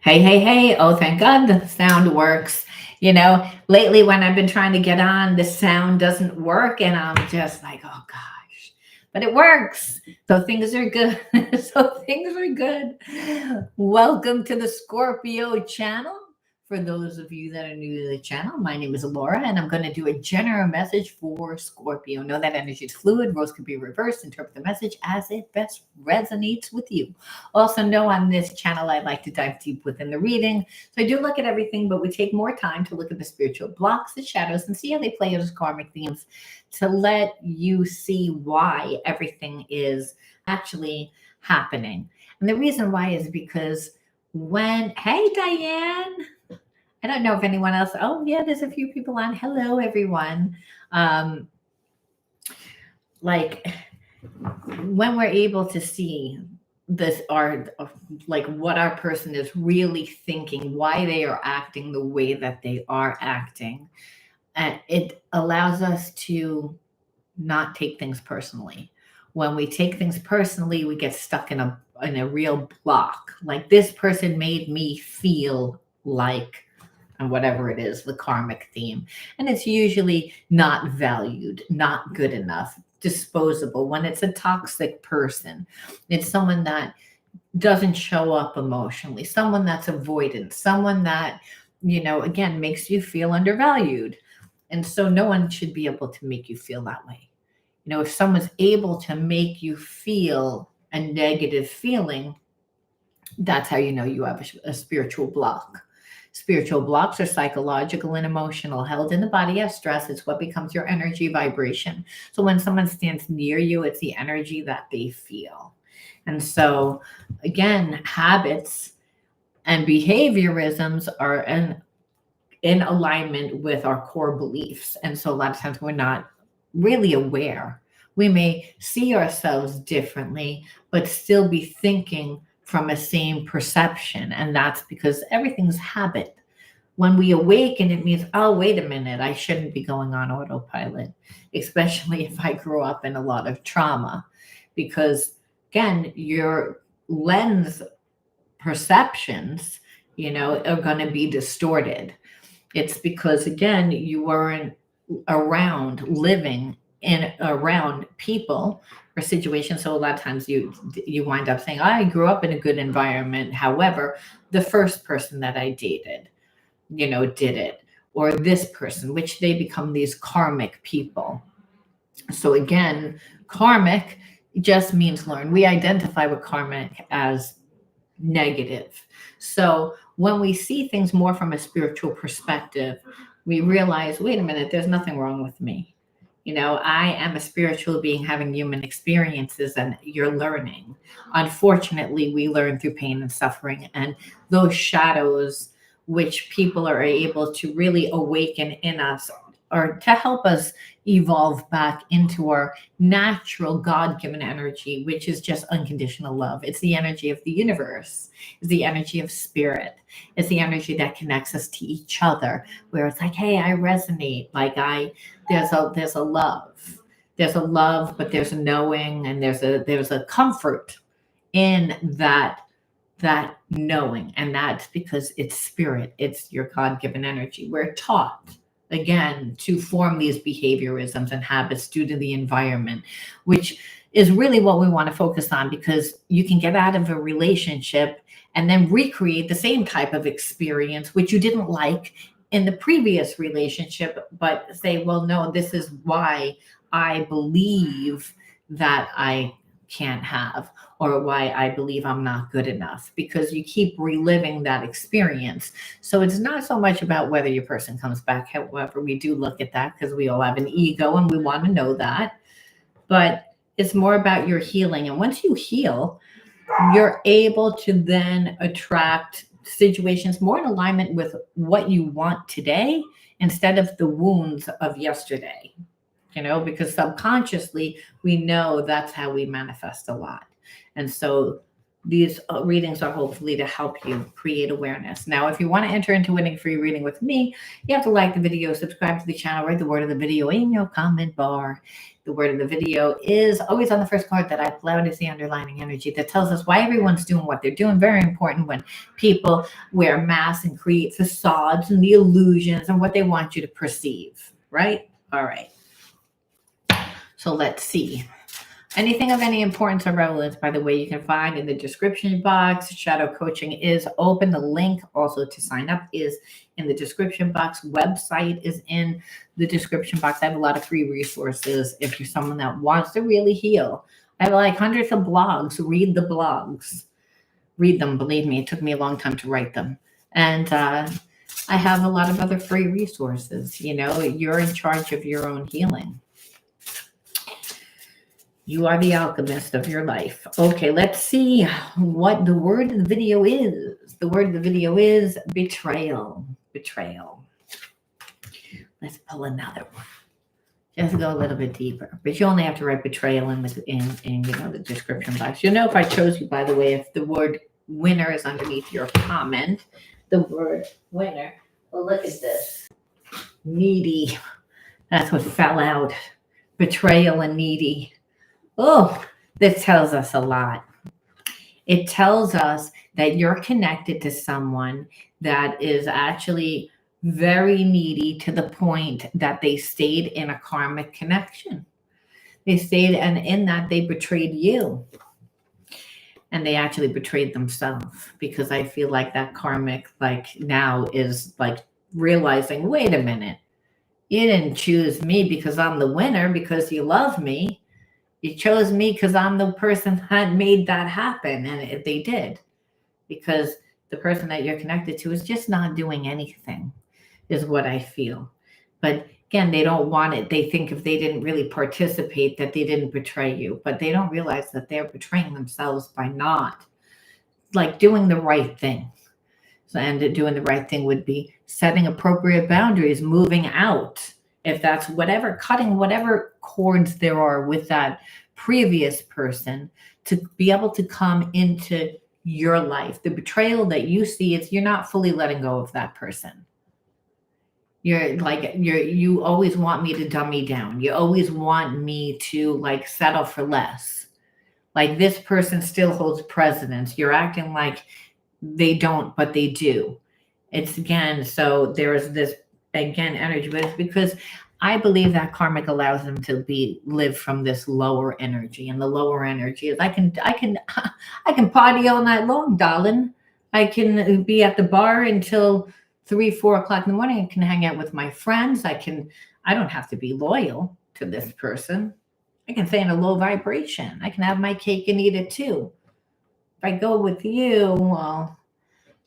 Hey, hey, hey. Oh, thank God the sound works. Lately when I've been trying to get on, the sound doesn't work. And I'm just like, oh gosh, but it works. So things are good. So things are good. Welcome to the Scorpio channel. For those of you that are new to the channel, my name is Laura, and I'm going to do a general message for Scorpio. Know that energy is fluid, roles can be reversed. Interpret the message as it best resonates with you. Also, know on this channel, I like to dive deep within the reading. So I do look at everything, but we take more time to look at the spiritual blocks, the shadows, and see how they play as karmic themes to let you see why everything is actually happening. And the reason why is because hey, Diane, I don't know if anyone else, oh, yeah, there's a few people on. Hello, everyone. Um, like, when we're able to see this art of like what our person is really thinking, why they are acting the way that they are acting, and it allows us to not take things personally. When we take things personally, we get stuck in a real block. Like, this person made me feel like, and whatever it is, the karmic theme. And it's usually not valued, not good enough, disposable. When it's a toxic person, it's someone that doesn't show up emotionally, someone that's avoidant, someone that, again, makes you feel undervalued. And so no one should be able to make you feel that way. If someone's able to make you feel a negative feeling, that's how you know you have a spiritual block. Spiritual blocks are psychological and emotional, held in the body as stress. It's what becomes your energy vibration. So when someone stands near you, it's the energy that they feel. And so, again, habits and behaviorisms are in alignment with our core beliefs. And so a lot of times we're not really aware. We may see ourselves differently, but still be thinking from a same perception. And that's because everything's habit. When we awaken, it means, oh, wait a minute, I shouldn't be going on autopilot, especially if I grew up in a lot of trauma. Because again, your lens perceptions, are going to be distorted. It's because, again, you weren't around living in around people or situations. So a lot of times you wind up saying, I grew up in a good environment. However, the first person that I dated, did it, or this person, which they become these karmic people. So again, karmic just means learn. We identify with karmic as negative. So when we see things more from a spiritual perspective, we realize, wait a minute, there's nothing wrong with me. I am a spiritual being having human experiences, and you're learning. Unfortunately, we learn through pain and suffering, and those shadows, which people are able to really awaken in us, or to help us evolve back into our natural God given energy, which is just unconditional love. It's the energy of the universe, it's the energy of spirit, it's the energy that connects us to each other, where it's like, hey, I resonate. Like, there's a love. There's a love, but there's a knowing, and there's a comfort in that knowing. And that's because it's spirit, it's your God-given energy. We're taught, again, to form these behaviorisms and habits due to the environment, which is really what we want to focus on, because you can get out of a relationship and then recreate the same type of experience which you didn't like in the previous relationship, but say, well, no, this is why I believe that I can't have, or why I believe I'm not good enough, because you keep reliving that experience. So it's not so much about whether your person comes back. However, we do look at that because we all have an ego and we want to know that. But it's more about your healing. And once you heal, you're able to then attract situations more in alignment with what you want today instead of the wounds of yesterday. Because subconsciously we know that's how we manifest a lot. And so These readings are hopefully to help you create awareness. Now, if you want to enter into winning a free reading with me, you have to like the video, subscribe to the channel, write the word of the video in your comment bar. The word of the video is always on the first card that I pull out is the underlining energy that tells us why everyone's doing what they're doing. Very important when people wear masks and create facades and the illusions and what they want you to perceive, right? All right. So let's see. Anything of any importance or relevance, by the way, you can find in the description box. Shadow coaching is open. The link also to sign up is in the description box. Website is in the description box. I have a lot of free resources if you're someone that wants to really heal. I have like hundreds of blogs. Read the blogs. Read them. Believe me, it took me a long time to write them. And I have a lot of other free resources. You know, you're in charge of your own healing. You are the alchemist of your life. Okay, let's see what the word of the video is. The word of the video is betrayal. Betrayal. Let's pull another one. Just go a little bit deeper. But you only have to write betrayal in the description box. You'll know if I chose you, by the way, if the word winner is underneath your comment. The word winner. Well, look at this. Needy. That's what fell out. Betrayal and needy. Oh, this tells us a lot. It tells us that you're connected to someone that is actually very needy to the point that they stayed in a karmic connection. They stayed, and in that they betrayed you. And they actually betrayed themselves, because I feel like that karmic, like now, is like realizing, wait a minute, you didn't choose me because I'm the winner, because you love me. You chose me because I'm the person that made that happen. And they did, because the person that you're connected to is just not doing anything, is what I feel. But again, they don't want it. They think if they didn't really participate, that they didn't betray you. But they don't realize that they're betraying themselves by not like doing the right thing. So, and doing the right thing would be setting appropriate boundaries, moving out. If that's whatever, cutting whatever cords there are with that previous person to be able to come into your life. The betrayal that you see is you're not fully letting go of that person. You always want me to dumb me down. You always want me to like settle for less. Like this person still holds precedence. You're acting like they don't, but they do. It's again, so there is this again energy, but it's because I believe that karmic allows them to live from this lower energy, and the lower energy is I can party all night long, darling. I can be at the bar until 3, 4 o'clock in the morning. I can hang out with my friends. I don't have to be loyal to this person. I can stay in a low vibration. I can have my cake and eat it too. If I go with you, well,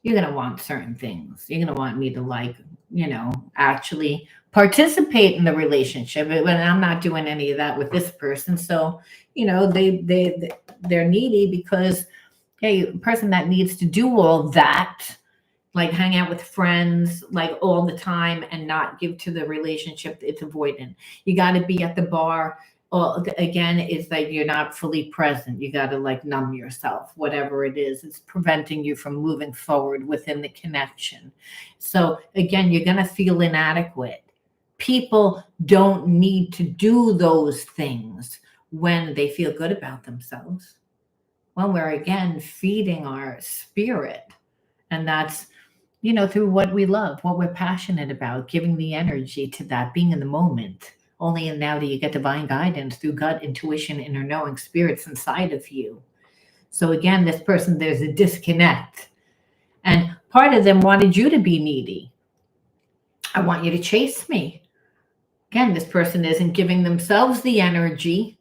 you're going to want certain things. You're going to want me to actually participate in the relationship. But I'm not doing any of that with this person. So, they're needy because, hey, a person that needs to do all that, like hang out with friends, like all the time and not give to the relationship, it's avoidant. You got to be at the bar. Well, again, it's like you're not fully present. You got to like numb yourself, whatever it is. It's preventing you from moving forward within the connection. So again, you're going to feel inadequate. People don't need to do those things when they feel good about themselves. When we're, again, feeding our spirit. And that's, through what we love, what we're passionate about, giving the energy to that, being in the moment. Only now do you get divine guidance through gut, intuition, inner knowing, spirits inside of you. So again, this person, there's a disconnect. And part of them wanted you to be needy. I want you to chase me. Again, this person isn't giving themselves the energy.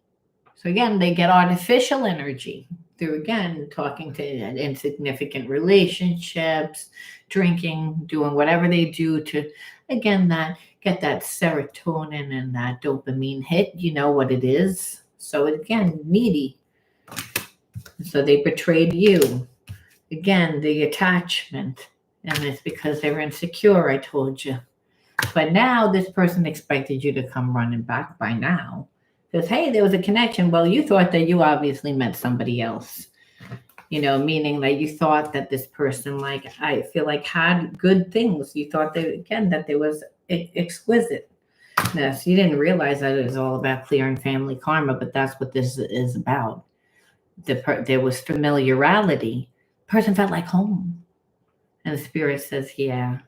So again, they get artificial energy through, again, talking to insignificant relationships, drinking, doing whatever they do to, again, get that serotonin and that dopamine hit. You know what it is. So again, needy. So they betrayed you. Again, the attachment. And it's because they were insecure, I told you. But now this person expected you to come running back by now. Because, hey, there was a connection. Well, you thought that you obviously met somebody else. Meaning that you thought that this person, like, I feel like, had good things. You thought that, again, that there was exquisiteness. You didn't realize that it was all about clearing family karma, but that's what this is about. There was familiarity. The person felt like home. And the spirit says, yeah,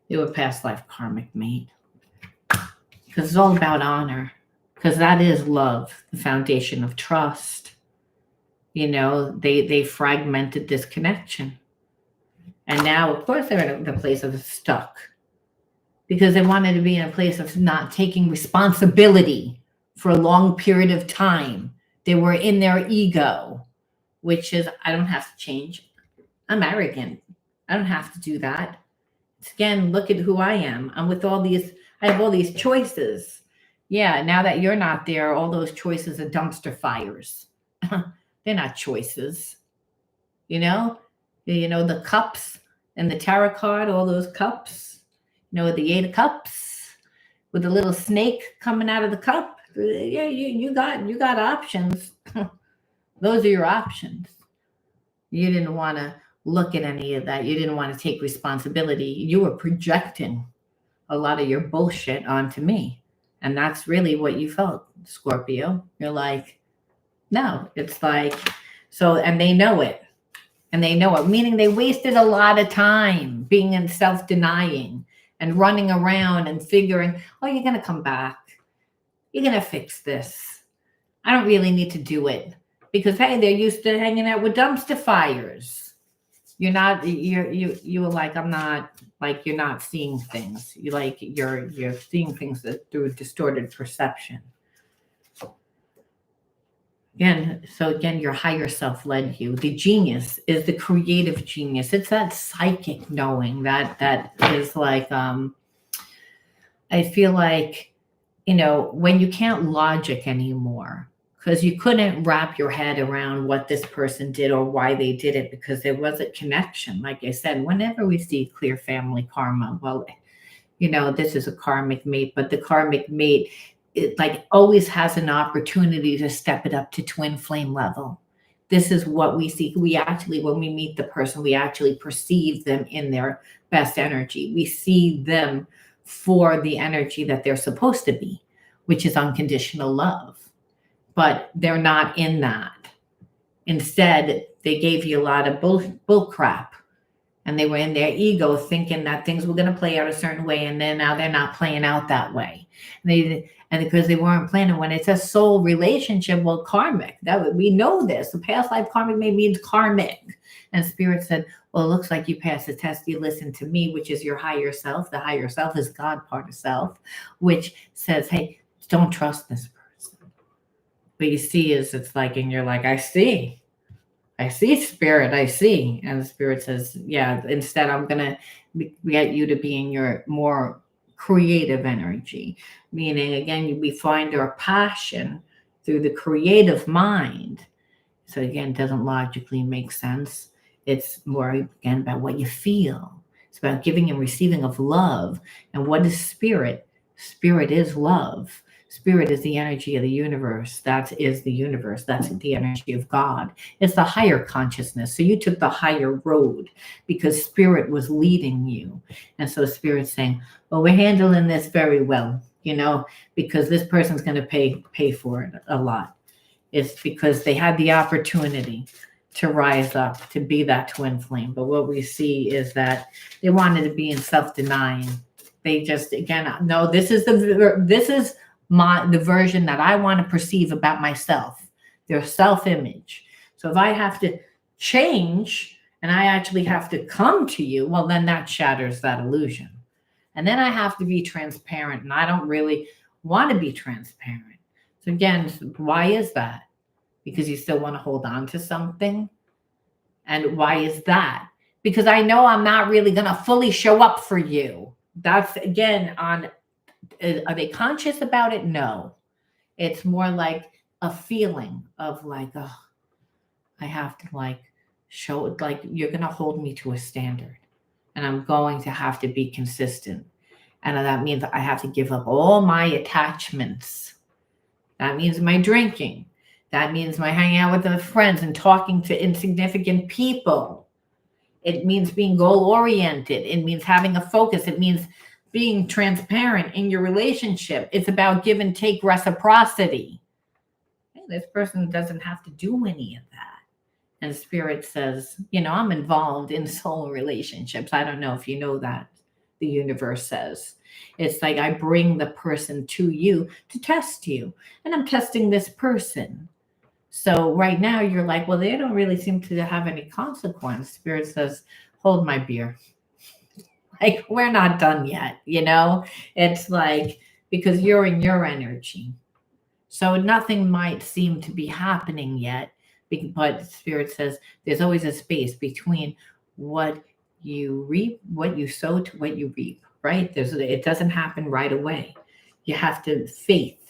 you were past life karmic mate. Because it's all about honor. Because that is love, the foundation of trust. They fragmented this connection. And now, of course, they're in a place of stuck. Because they wanted to be in a place of not taking responsibility for a long period of time. They were in their ego, which is, I don't have to change. I'm arrogant. I don't have to do that. Again, look at who I am. I have all these choices. Yeah, now that you're not there, all those choices are dumpster fires. They're not choices. The cups and the tarot card, all those cups, the 8 of cups with the little snake coming out of the cup. Yeah, you got options. Those are your options. You didn't want to look at any of that. You didn't want to take responsibility. You were projecting a lot of your bullshit onto me. And that's really what you felt, Scorpio. You're like, no, it's like, so, and they know it. And they know it, meaning they wasted a lot of time being in self-denying and running around and figuring, oh, you're going to come back. You're going to fix this. I don't really need to do it. Because, hey, they're used to hanging out with dumpster fires. You were like, I'm not, like, you're not seeing things. You're seeing things through distorted perception. Again, your higher self led you. The genius is the creative genius. It's that psychic knowing that is like, I feel like, when you can't logic anymore, because you couldn't wrap your head around what this person did or why they did it, because there was a connection. Like I said, whenever we see clear family karma, well, this is a karmic mate, but the karmic mate, it like always has an opportunity to step it up to twin flame level. This is what we see. We actually, when we meet the person, we actually perceive them in their best energy. We see them for the energy that they're supposed to be, which is unconditional love. But they're not in that. Instead, they gave you a lot of bull crap. And they were in their ego thinking that things were going to play out a certain way. And then now they're not playing out that way. And because they weren't planning, when it's a soul relationship, well, karmic, we know this. The past life karmic means karmic. And Spirit said, well, it looks like you passed the test. You listened to me, which is your higher self. The higher self is God part of self, which says, hey, don't trust this person. What you see is, it's like, and you're like, I see Spirit, I see. And the Spirit says, yeah, instead I'm going to get you to be in your more creative energy. Meaning, again, we find our passion through the creative mind. So again, it doesn't logically make sense. It's more, again, about what you feel. It's about giving and receiving of love. And what is Spirit? Spirit is love. Spirit is the energy of the universe. That is the universe. That's the energy of God. It's the higher consciousness. So you took the higher road because Spirit was leading you. And so Spirit's saying, well, we're handling this very well, because this person's going to pay for it a lot. It's because they had the opportunity to rise up, to be that twin flame. But what we see is that they wanted to be in self-denying. They just, again, no, this is the version that I want to perceive about myself, their self-image. So if I have to change and I actually have to come to you, well, then that shatters that illusion. And then I have to be transparent, and I don't really want to be transparent. So again, why is that? Because you still want to hold on to something. And why is that? Because I know I'm not really going to fully show up for you. That's, again, are they conscious about it? No. It's more like a feeling of like, oh, I have to show it, you're going to hold me to a standard, and I'm going to have to be consistent. And that means I have to give up all my attachments. That means my drinking. That means my hanging out with the friends and talking to insignificant people. It means being goal oriented. It means having a focus. It means being transparent in your relationship. It's about give and take reciprocity. Hey, this person doesn't have to do any of that. And Spirit says, I'm involved in soul relationships. I don't know if you know that. The universe says it's like I bring the person to you to test you, and I'm testing this person. So right now you're like, well, they don't really seem to have any consequence. Spirit says, hold my beer. Like, we're not done yet, It's like, because you're in your energy. So nothing might seem to be happening yet, but Spirit says there's always a space between what you reap, what you sow to what you reap, right? It doesn't happen right away. You have to faith.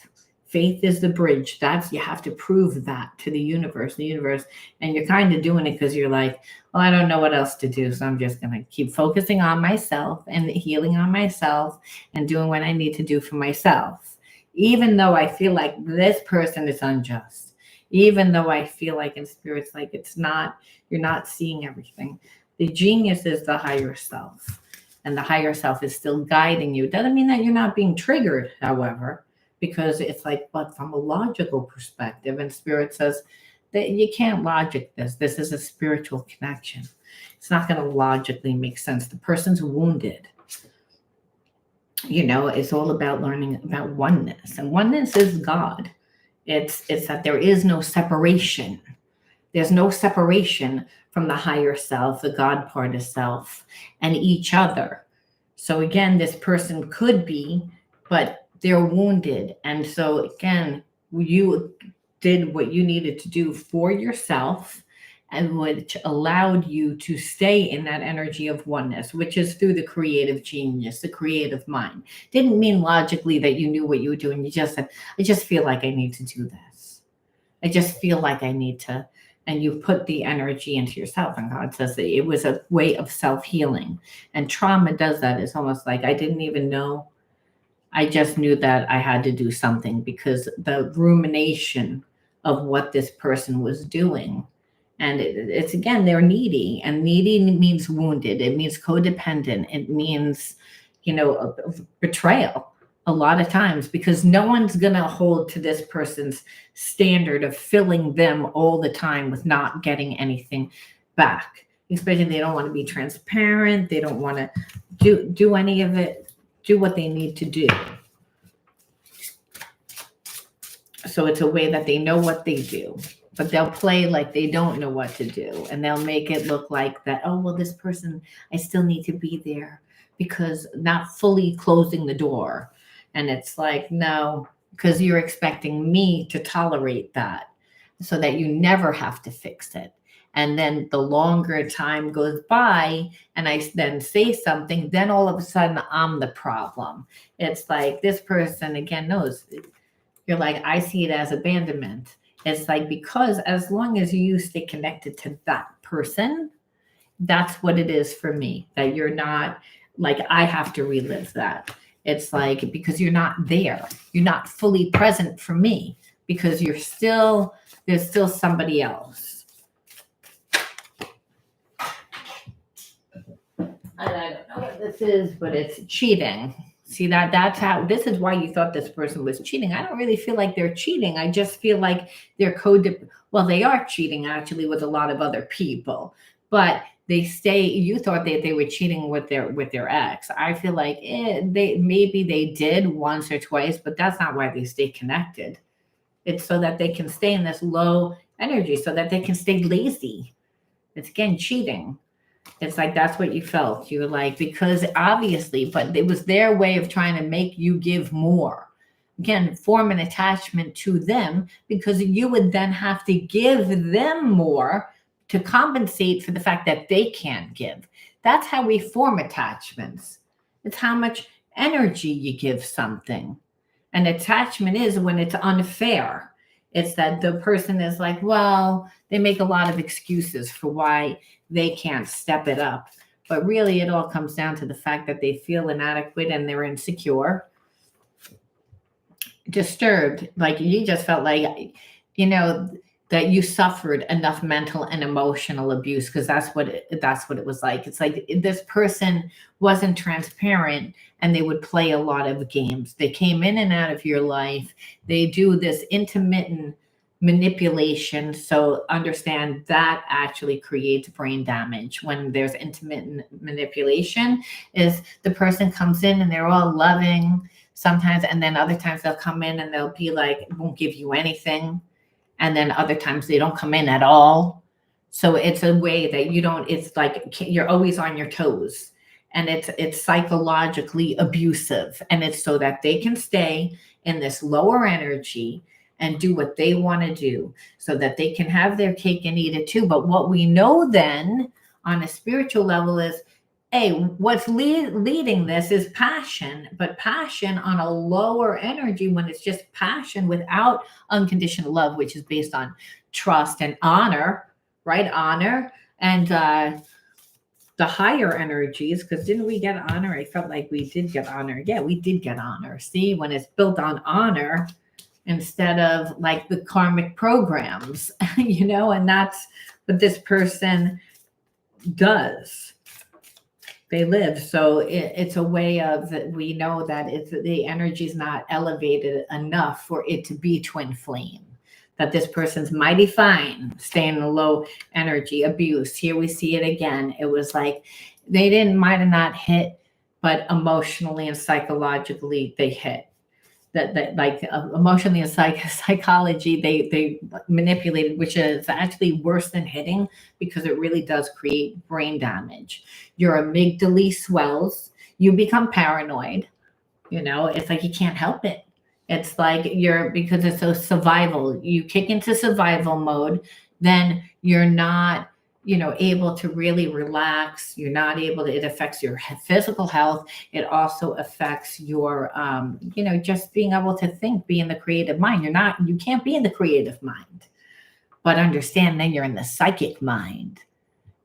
Faith is the bridge. You have to prove that to the universe, and you're kind of doing it because you're like, well, I don't know what else to do. So I'm just going to keep focusing on myself and healing on myself and doing what I need to do for myself. Even though I feel like this person is unjust, even though I feel like in Spirit's like you're not seeing everything. The genius is the higher self, and the higher self is still guiding you. It doesn't mean that you're not being triggered, however, because it's like, but from a logical perspective, and Spirit says that you can't logic this. This is a spiritual connection. It's not going to logically make sense. The person's wounded. It's all about learning about oneness, and oneness is God. It's that there is no separation. There's no separation from the higher self, the God part of self, and each other. So again, this person could be, but they're wounded. And so again, you did what you needed to do for yourself, and which allowed you to stay in that energy of oneness, which is through the creative genius, the creative mind. Didn't mean logically that you knew what you were doing. You just said, I just feel like I need to do this. I just feel like I need to. And you put the energy into yourself. And God says that it was a way of self-healing. And trauma does that. It's almost like I didn't even know. I just knew that I had to do something because the rumination of what this person was doing. And it's again, they're needy, and needy means wounded. It means codependent. It means, betrayal a lot of times, because no one's going to hold to this person's standard of filling them all the time with not getting anything back. Especially they don't want to be transparent. They don't want to do any of it, do what they need to do. So it's a way that they know what they do, but they'll play like they don't know what to do. And they'll make it look like that, oh, well, this person, I still need to be there because not fully closing the door. And it's like, no, because you're expecting me to tolerate that so that you never have to fix it. And then the longer time goes by and I then say something, then all of a sudden I'm the problem. It's like this person, again, knows. You're like, I see it as abandonment. It's like, because as long as you stay connected to that person, that's what it is for me. That you're not like, I have to relive that. It's like, because you're not there. You're not fully present for me because there's still somebody else. And I don't know what this is, but it's cheating. See, this is why you thought this person was cheating. I don't really feel like they're cheating. I just feel like they're they are cheating actually with a lot of other people, but you thought that they were cheating with their ex. I feel like they did once or twice, but that's not why they stay connected. It's so that they can stay in this low energy, so that they can stay lazy. It's again cheating. It's like, that's what you felt. You were like, because obviously, but it was their way of trying to make you give more. Again, form an attachment to them because you would then have to give them more to compensate for the fact that they can't give. That's how we form attachments. It's how much energy you give something. An attachment is when it's unfair. It's that the person is like, well, they make a lot of excuses for why they can't step it up. But really, it all comes down to the fact that they feel inadequate and they're insecure, disturbed. Like you just felt like you know, that you suffered enough mental and emotional abuse, because that's what it was like. It's like this person wasn't transparent, and they would play a lot of games. They came in and out of your life. They do this intermittent manipulation. So understand that actually creates brain damage. When there's intermittent manipulation, is the person comes in and they're all loving sometimes, and then other times they'll come in and they'll be like, won't give you anything, and then other times they don't come in at all. So it's a way that you don't, it's like you're always on your toes, and it's psychologically abusive, and it's so that they can stay in this lower energy and do what they want to do, so that they can have their cake and eat it too. But what we know then on a spiritual level is, hey, what's leading this is passion, but passion on a lower energy, when it's just passion without unconditional love, which is based on trust and honor, right? Honor and the higher energies, because didn't we get honor? I felt like we did get honor. Yeah, we did get honor. See, when it's built on honor instead of like the karmic programs, and that's what this person does. They live. So it's a way of, we know that the energy is not elevated enough for it to be twin flame, that this person's mighty fine, staying in low energy, abuse. Here we see it again. It was like they might have not hit, but emotionally and psychologically they hit. That like emotionally and psychology, they manipulated, which is actually worse than hitting, because it really does create brain damage. Your amygdala swells, you become paranoid. It's like you can't help it. It's like because it's a survival, you kick into survival mode, then you're not able to really relax. You're not able to, it affects your physical health. It also affects your, just being able to think, be in the creative mind. You can't be in the creative mind, but understand then you're in the psychic mind,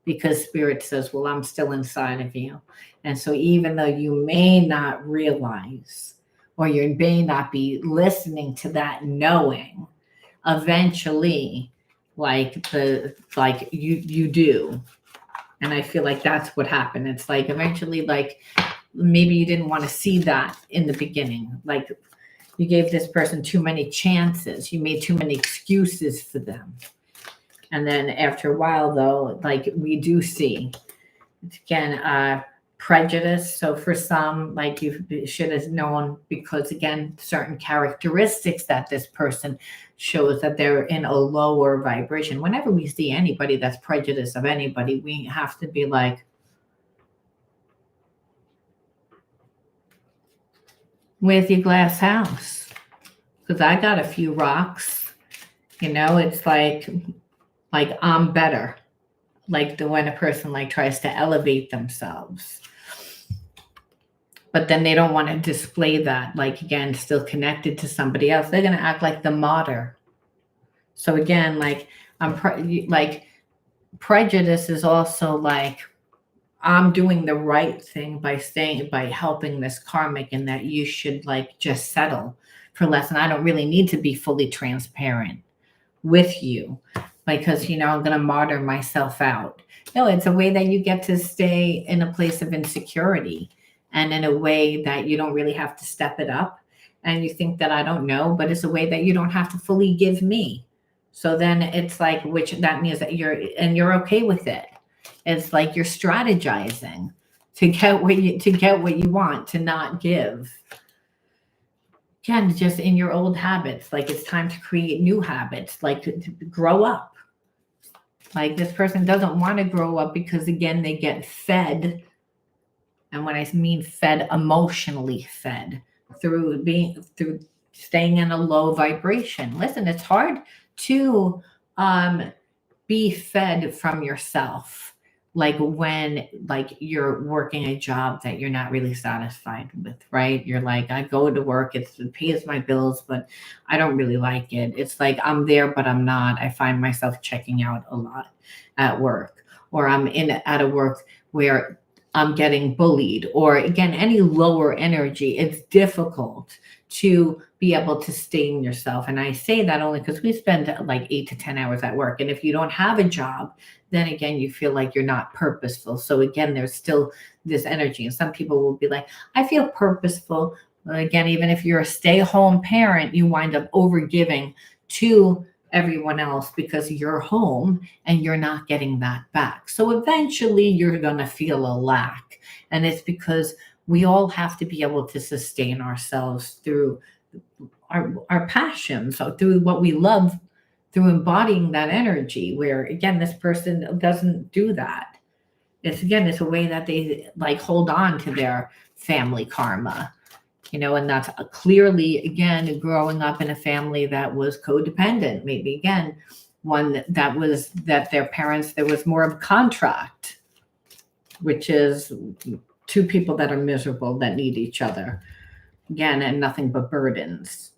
because spirit says, well, I'm still inside of you. And so even though you may not realize, or you may not be listening to that knowing, eventually, you do. And I feel like that's what happened. It's like eventually, like maybe you didn't want to see that in the beginning. Like you gave this person too many chances. You made too many excuses for them. And then after a while, though, like we do see, again, prejudice. So for some, like you should have known, because again, certain characteristics that this person shows, that they're in a lower vibration. Whenever we see anybody that's prejudiced of anybody, we have to be like, where's your glass house? Because I got a few rocks. It's like I'm better. Like when a person like tries to elevate themselves, but then they don't want to display that, like again, still connected to somebody else. They're going to act like the martyr. So again, like like prejudice is also like, I'm doing the right thing by helping this karmic, and that you should like just settle for less. And I don't really need to be fully transparent with you, because I'm going to martyr myself out. No, it's a way that you get to stay in a place of insecurity, and in a way that you don't really have to step it up. And you think that I don't know, but it's a way that you don't have to fully give me. So then it's like, which that means that you're okay with it. It's like you're strategizing to get what you want, to not give. Again, just in your old habits, like it's time to create new habits, like to grow up. Like this person doesn't want to grow up, because again, they get fed. And when I mean fed, emotionally fed through staying in a low vibration. Listen, it's hard to be fed from yourself. Like when you're working a job that you're not really satisfied with, right? You're like, I go to work, it pays my bills, but I don't really like it. It's like I'm there, but I'm not. I find myself checking out a lot at work, or I'm at a work where getting bullied, or again, any lower energy, it's difficult to be able to sustain yourself. And I say that only because we spend like 8 to 10 hours at work. And if you don't have a job, then again, you feel like you're not purposeful. So again, there's still this energy. And some people will be like, I feel purposeful. But again, even if you're a stay-home parent, you wind up overgiving to everyone else because you're home and you're not getting that back. So eventually you're going to feel a lack. And it's because we all have to be able to sustain ourselves through our passions, so through what we love, through embodying that energy, where again, this person doesn't do that. It's a way that they like hold on to their family karma, and that's clearly, again, growing up in a family that was codependent, maybe again, one that was that their parents, there was more of a contract, which is two people that are miserable that need each other, again, and nothing but burdens.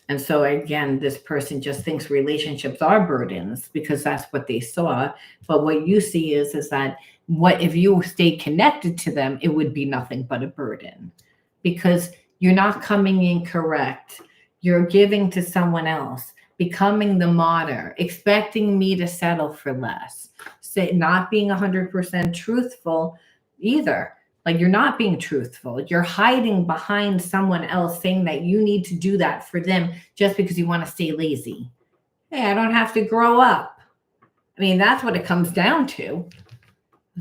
And so again, this person just thinks relationships are burdens because that's what they saw. But what you see is that what if you stayed connected to them, it would be nothing but a burden, because you're not coming in correct. You're giving to someone else, becoming the martyr, expecting me to settle for less, not being 100% truthful either. Like, you're not being truthful. You're hiding behind someone else, saying that you need to do that for them just because you want to stay lazy. Hey, I don't have to grow up. I mean, that's what it comes down to.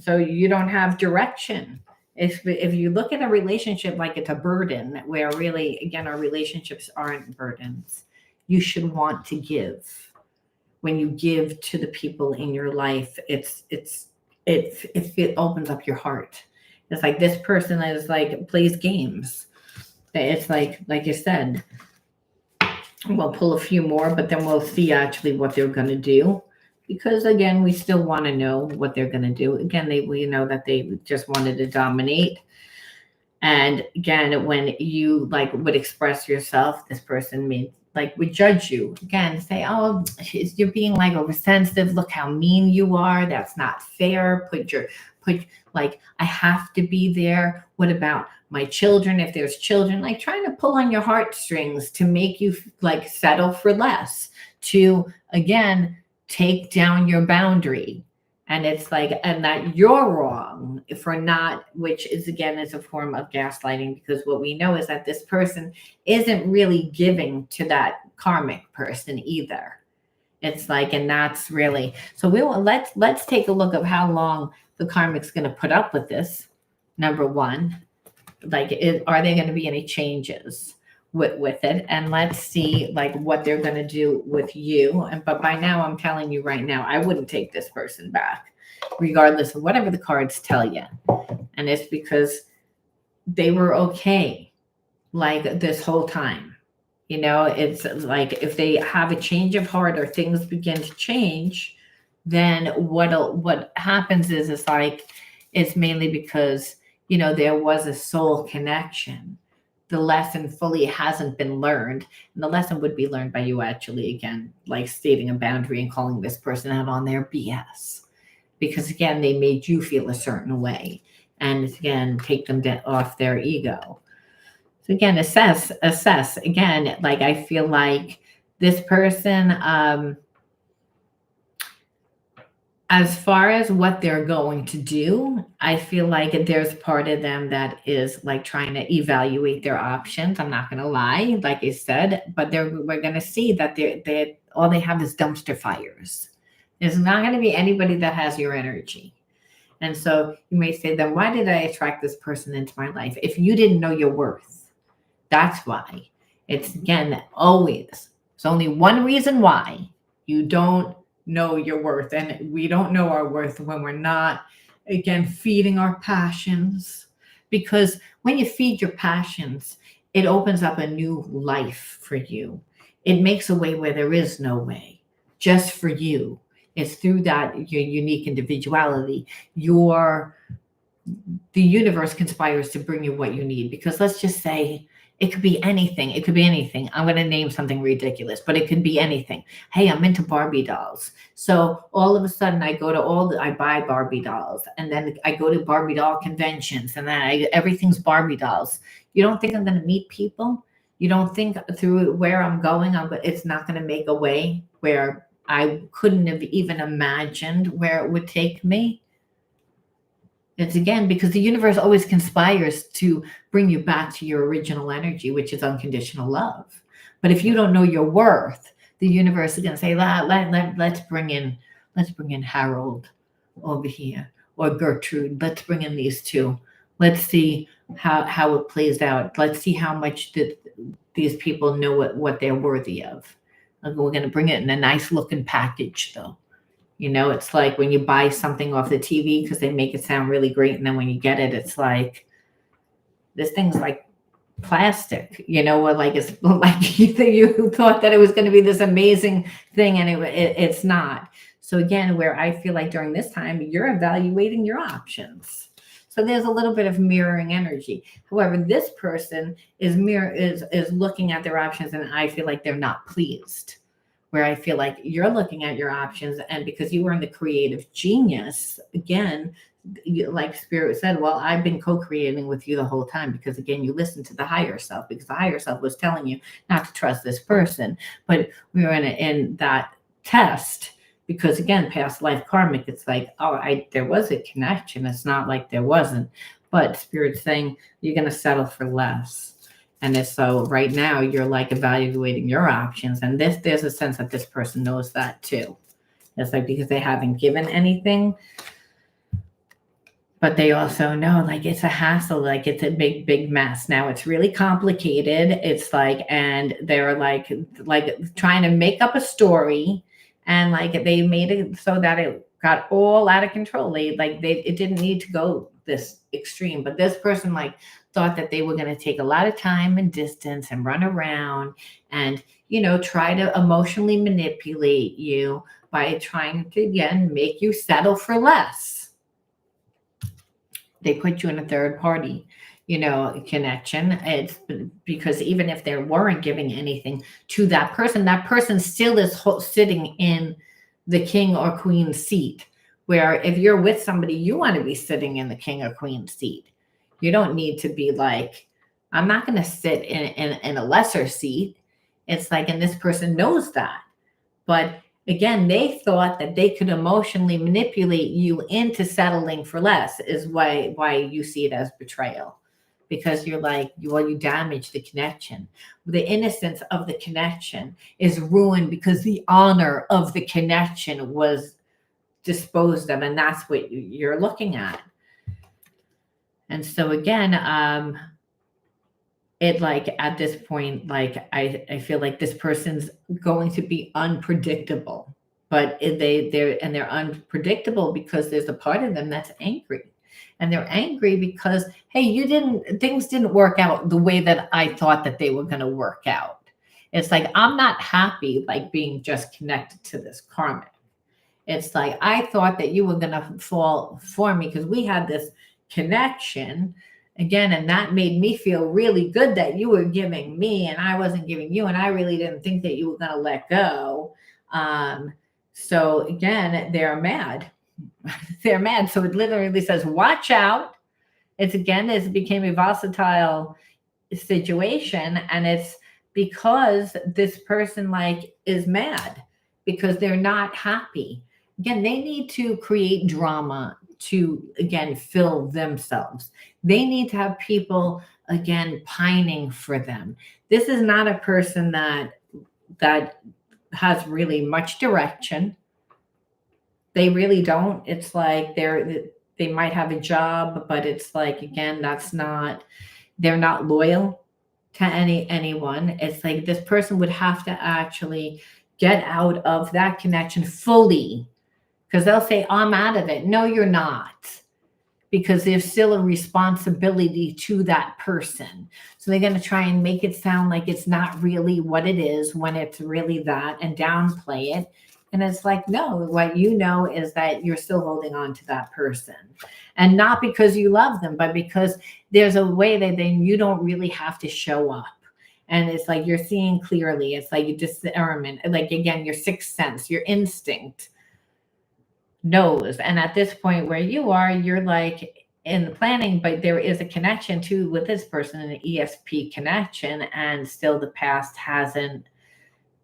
So you don't have direction. If you look at a relationship like it's a burden, where really, again, our relationships aren't burdens. You should want to give. When you give to the people in your life, it opens up your heart. It's like this person is like plays games. It's like you said, we'll pull a few more, but then we'll see actually what they're going to do. Because again, we still want to know what they're going to do. Again, we know that they just wanted to dominate. And again, when you would express yourself, this person would judge you. Again, say, oh, you're being oversensitive. Look how mean you are. That's not fair. I have to be there. What about my children? If there's children, trying to pull on your heartstrings to make you settle for less, to again, take down your boundary. And it's and that you're wrong for not, which is again, is a form of gaslighting, because what we know is that this person isn't really giving to that karmic person either. It's and that's really, so let's take a look of how long the karmic's going to put up with this. Number one, are there going to be any changes with it? And let's see what they're going to do with you. But by now, I'm telling you right now, I wouldn't take this person back, regardless of whatever the cards tell you. And it's because they were okay this whole time. It's if they have a change of heart or things begin to change, then what happens is it's mainly because there was a soul connection. The lesson fully hasn't been learned, and the lesson would be learned by you actually, again, stating a boundary and calling this person out on their BS, because again, they made you feel a certain way, and again, take them off their ego. So again, assess again. I feel like this person, as far as what they're going to do, I feel like there's part of them that is trying to evaluate their options. I'm not going to lie, like I said, but we're going to see that they all they have is dumpster fires. There's not going to be anybody that has your energy. And so you may say, then why did I attract this person into my life? If you didn't know your worth, that's why. It's again, always, there's only one reason why you don't know your worth. And we don't know our worth when we're not, again, feeding our passions. Because when you feed your passions, it opens up a new life for you. It makes a way where there is no way, just for you. It's through that, your unique individuality, the universe conspires to bring you what you need. Because let's just say, It could be anything. It could be anything. I'm going to name something ridiculous, but it could be anything. Hey, I'm into Barbie dolls. So all of a sudden I buy Barbie dolls, and then I go to Barbie doll conventions, and then everything's Barbie dolls. You don't think I'm going to meet people? You don't think through where I'm going, it's not going to make a way where I couldn't have even imagined where it would take me? It's again because the universe always conspires to bring you back to your original energy, which is unconditional love. But if you don't know your worth, the universe is going to say, let's bring in Harold over here, or Gertrude. Let's bring in these two. Let's see how it plays out. Let's see how much these people know what they're worthy of. And we're going to bring it in a nice looking package, though. You know, it's like when you buy something off the TV because they make it sound really great, and then when you get it, it's like this thing's like plastic, you know, or like it's like you thought that it was going to be this amazing thing, and it's not. So again, where I feel like during this time, you're evaluating your options. So there's a little bit of mirroring energy. However, this person is looking at their options, and I feel like they're not pleased. Where I feel like you're looking at your options, and because you were in the creative genius, again, like Spirit said, well, I've been co-creating with you the whole time, because again, you listened to the higher self, because the higher self was telling you not to trust this person. But we were in that test, because again, past life karmic, it's like, there was a connection. It's not like there wasn't, but Spirit's saying you're going to settle for less. And so right now you're like evaluating your options. And there's a sense that this person knows that too. It's like, because they haven't given anything, but they also know like it's a hassle, like it's a big mess. Now it's really complicated. It's like, and they're like trying to make up a story, and like they made it so that it got all out of control. It didn't need to go this extreme, but this person like thought that they were going to take a lot of time and distance and run around and, you know, try to emotionally manipulate you by trying to, again, make you settle for less. They put you in a third party, you know, connection. It's because even if they weren't giving anything to that person still is sitting in the king or queen seat, where if you're with somebody, you want to be sitting in the king or queen seat. You don't need to be like, I'm not going to sit in a lesser seat. It's like, and this person knows that. But again, they thought that they could emotionally manipulate you into settling for less, is why you see it as betrayal. Because you're like, well, you damage the connection. The innocence of the connection is ruined because the honor of the connection was disposed of. And that's what you're looking at. And so again, it like at this point, like I feel like this person's going to be unpredictable, but they're unpredictable because there's a part of them that's angry. And they're angry because, hey, things didn't work out the way that I thought that they were going to work out. It's like, I'm not happy like being just connected to this karmic. It's like, I thought that you were going to fall for me because we had this connection again, and that made me feel really good that you were giving me and I wasn't giving you, and I really didn't think that you were going to let go. So again, they're mad. They're mad. So it literally says, watch out. It became a volatile situation, and it's because this person like is mad because they're not happy. Again, they need to create drama to, again, fill themselves. They need to have people, again, pining for them. This is not a person that has really much direction. They really don't. It's like they might have a job, but it's like, again, they're not loyal to anyone. It's like this person would have to actually get out of that connection fully. Because they'll say, I'm out of it. No, you're not. Because there's still a responsibility to that person. So they're going to try and make it sound like it's not really what it is when it's really that, and downplay it. And it's like, no, what you know is that you're still holding on to that person. And not because you love them, but because there's a way that then you don't really have to show up. And it's like you're seeing clearly. It's like you discernment, like again, your sixth sense, your instinct knows. And at this point where you are, you're like in the planning, but there is a connection too with this person, an ESP connection, and still the past hasn't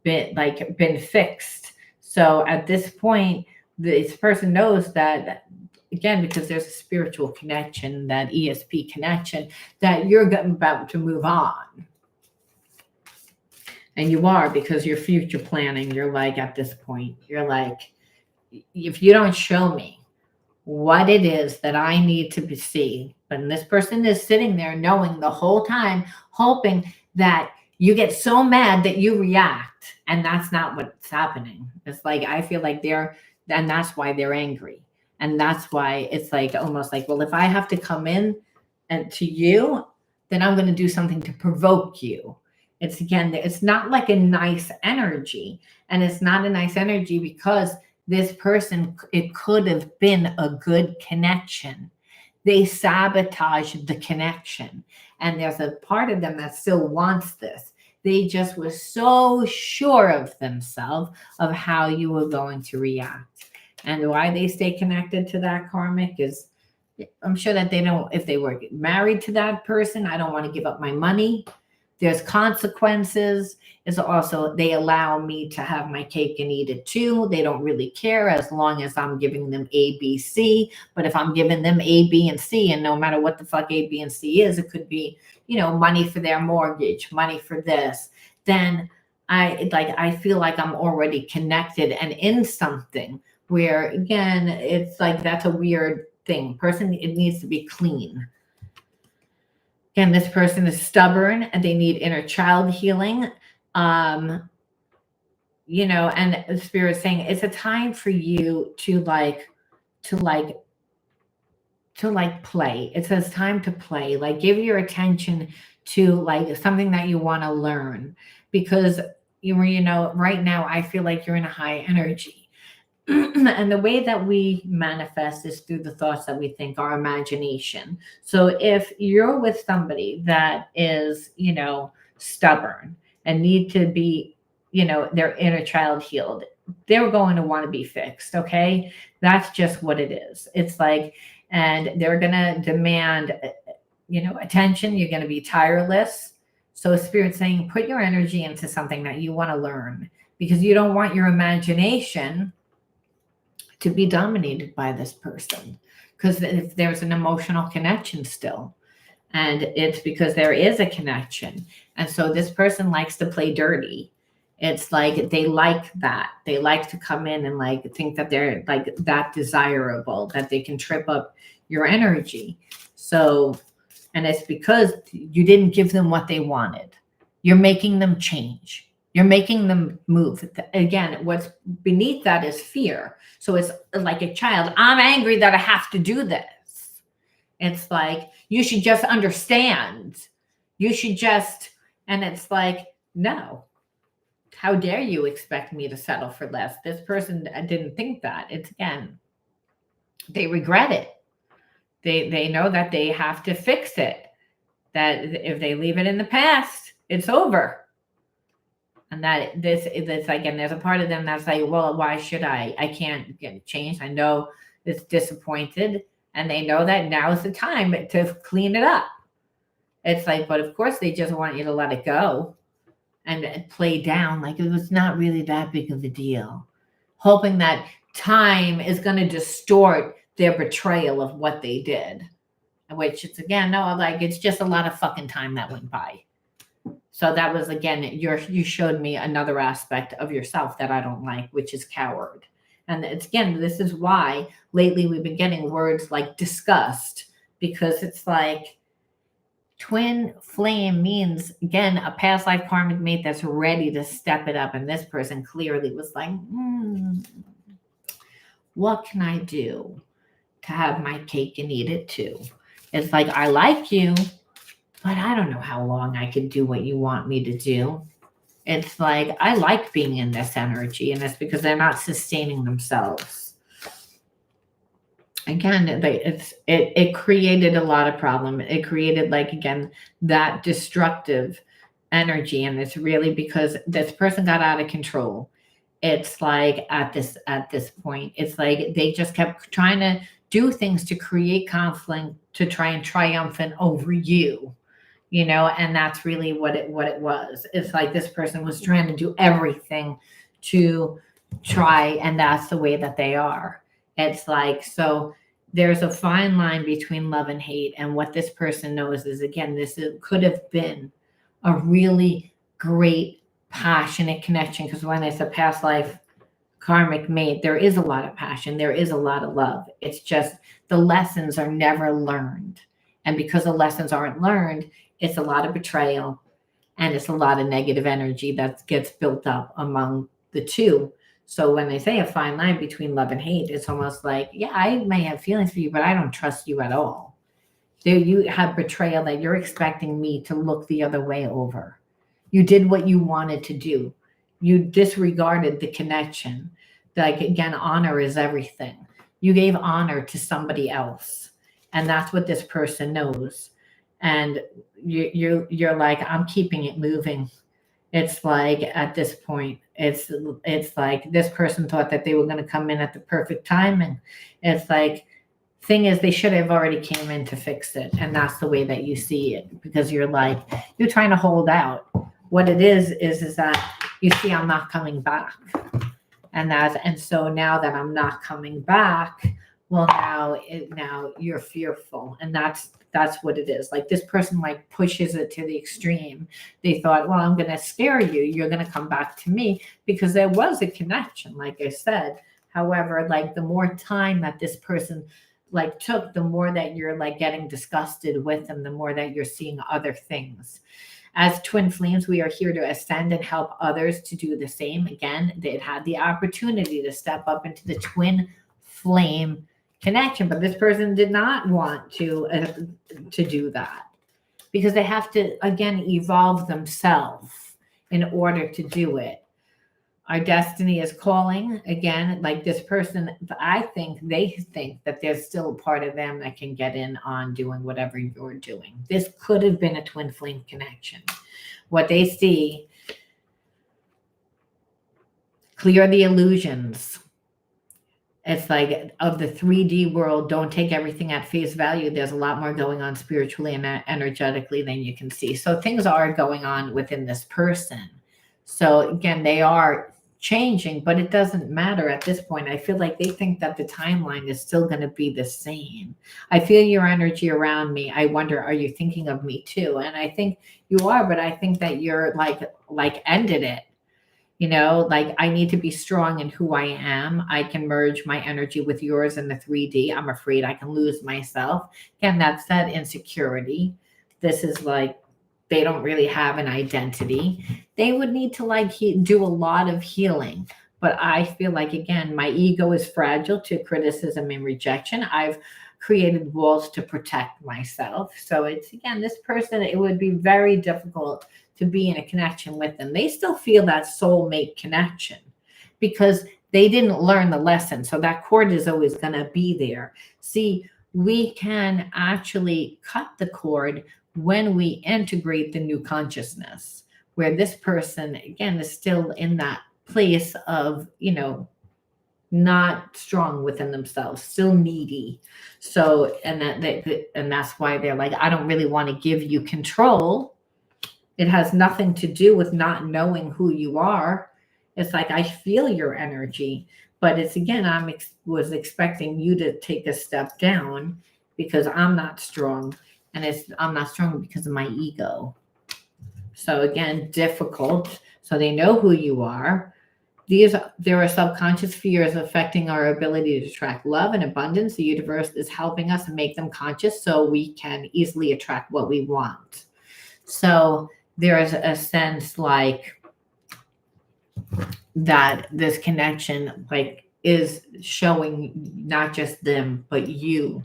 been fixed. So at this point, this person knows that, again, because there's a spiritual connection, that ESP connection, that you're about to move on. And you are, because you're future planning. You're like, at this point, you're like, if you don't show me what it is that I need to see, but this person is sitting there knowing the whole time, hoping that you get so mad that you react. And that's not what's happening. It's like, I feel like and that's why they're angry. And that's why it's like, almost like, well, if I have to come in and to you, then I'm going to do something to provoke you. It's again, it's not like a nice energy. And it's not a nice energy because this person, it could have been a good connection. They sabotaged the connection. And there's a part of them that still wants this. They just were so sure of themselves of how you were going to react. And why they stay connected to that karmic is, I'm sure that they don't, if they were married to that person, I don't want to give up my money. There's consequences. It's also, they allow me to have my cake and eat it too. They don't really care as long as I'm giving them A, B, C. But if I'm giving them A, B, and C, and no matter what the fuck A, B, and C is, it could be, money for their mortgage, money for this, then I feel like I'm already connected and in something where, again, it's like, that's a weird thing. Person, it needs to be clean. Again, this person is stubborn and they need inner child healing. And the spirit is saying it's a time for you to play. It says time to play, like give your attention to like something that you want to learn, because right now I feel like you're in a high energy. And the way that we manifest is through the thoughts that we think, our imagination. So if you're with somebody that is, stubborn and need to be, their inner child healed, they're going to want to be fixed. Okay. That's just what it is. It's like, and they're going to demand, attention. You're going to be tireless. So Spirit's saying, put your energy into something that you want to learn, because you don't want your imagination to be dominated by this person, because if there's an emotional connection still, and it's because there is a connection. And so this person likes to play dirty. It's like they like that. They like to come in and like think that they're like that desirable, that they can trip up your energy. So, and it's because you didn't give them what they wanted. You're making them change. You're making them move. Again, what's beneath that is fear. So it's like a child. I'm angry that I have to do this. It's like, you should just understand. You should just, and it's like, no. How dare you expect me to settle for less? This person didn't think that. It's again, they regret it. They know that they have to fix it. That if they leave it in the past, it's over. And that this like, and there's a part of them that's like, well, why should I? I can't get changed. I know it's disappointed, and they know that now is the time to clean it up. It's like, but of course they just want you to let it go and play down like it was not really that big of a deal, hoping that time is going to distort their betrayal of what they did, which it's again, no, like it's just a lot of fucking time that went by. So that was, again, you showed me another aspect of yourself that I don't like, which is coward. And it's, again, this is why lately we've been getting words like disgust, because it's like twin flame means, again, a past life karmic mate that's ready to step it up. And this person clearly was like, what can I do to have my cake and eat it too? It's like, I like you, but I don't know how long I can do what you want me to do. It's like, I like being in this energy, and it's because they're not sustaining themselves. Again, it created a lot of problem. It created, like, again, that destructive energy, and it's really because this person got out of control. It's like at this point, it's like they just kept trying to do things to create conflict to try and triumphant over you, and that's really what it was. It's like this person was trying to do everything to try, and that's the way that they are. It's like, so there's a fine line between love and hate, and what this person knows is, again, could have been a really great passionate connection, because when it's a past life karmic mate, there is a lot of passion, there is a lot of love. It's just the lessons are never learned, and because the lessons aren't learned, it's a lot of betrayal, and it's a lot of negative energy that gets built up among the two. So when they say a fine line between love and hate, it's almost like, yeah, I may have feelings for you, but I don't trust you at all. There you have betrayal, that you're expecting me to look the other way over. You did what you wanted to do. You disregarded the connection. Like, again, honor is everything. You gave honor to somebody else, and that's what this person knows. And you're like, I'm keeping it moving. It's like, at this point, it's like this person thought that they were going to come in at the perfect time, and it's like, thing is, they should have already came in to fix it, and that's the way that you see it, because you're trying to hold out. What it is that you see, I'm not coming back, and so now that I'm not coming back, well, now you're fearful, and that's what it is. Like, this person, like, pushes it to the extreme. They thought, well, I'm going to scare you, you're going to come back to me, because there was a connection, like I said. However, like, the more time that this person, like, took, the more that you're, like, getting disgusted with them, the more that you're seeing other things. As twin flames, we are here to ascend and help others to do the same. Again, they had the opportunity to step up into the twin flame connection, but this person did not want to do that, because they have to, again, evolve themselves in order to do it. Our destiny is calling. Again, like, this person, they think that there's still a part of them that can get in on doing whatever you're doing. This could have been a twin flame connection. What they see, clear the illusions. It's like, of the 3D world, don't take everything at face value. There's a lot more going on spiritually and energetically than you can see. So things are going on within this person. So again, they are changing, but it doesn't matter at this point. I feel like they think that the timeline is still going to be the same. I feel your energy around me. I wonder, are you thinking of me too? And I think you are, but I think that you're like ended it. Like, I need to be strong in who I am. I can merge my energy with yours in the 3D. I'm afraid I can lose myself. Again, that's that insecurity. This is like, they don't really have an identity. They would need to, like, do a lot of healing. But I feel like, again, my ego is fragile to criticism and rejection. I've created walls to protect myself. So it's, again, this person, it would be very difficult to be in a connection with them. They still feel that soulmate connection, because they didn't learn the lesson. So that cord is always going to be there. See, we can actually cut the cord when we integrate the new consciousness, where this person, again, is still in that place of, not strong within themselves, still needy. So, and that's why they're like, I don't really want to give you control. It has nothing to do with not knowing who you are. It's like, I feel your energy, but it's, again, was expecting you to take a step down, because I'm not strong. And I'm not strong because of my ego. So again, difficult. So they know who you are. There are subconscious fears affecting our ability to attract love and abundance. The universe is helping us make them conscious so we can easily attract what we want. So there is a sense, like, that this connection, like, is showing not just them, but you,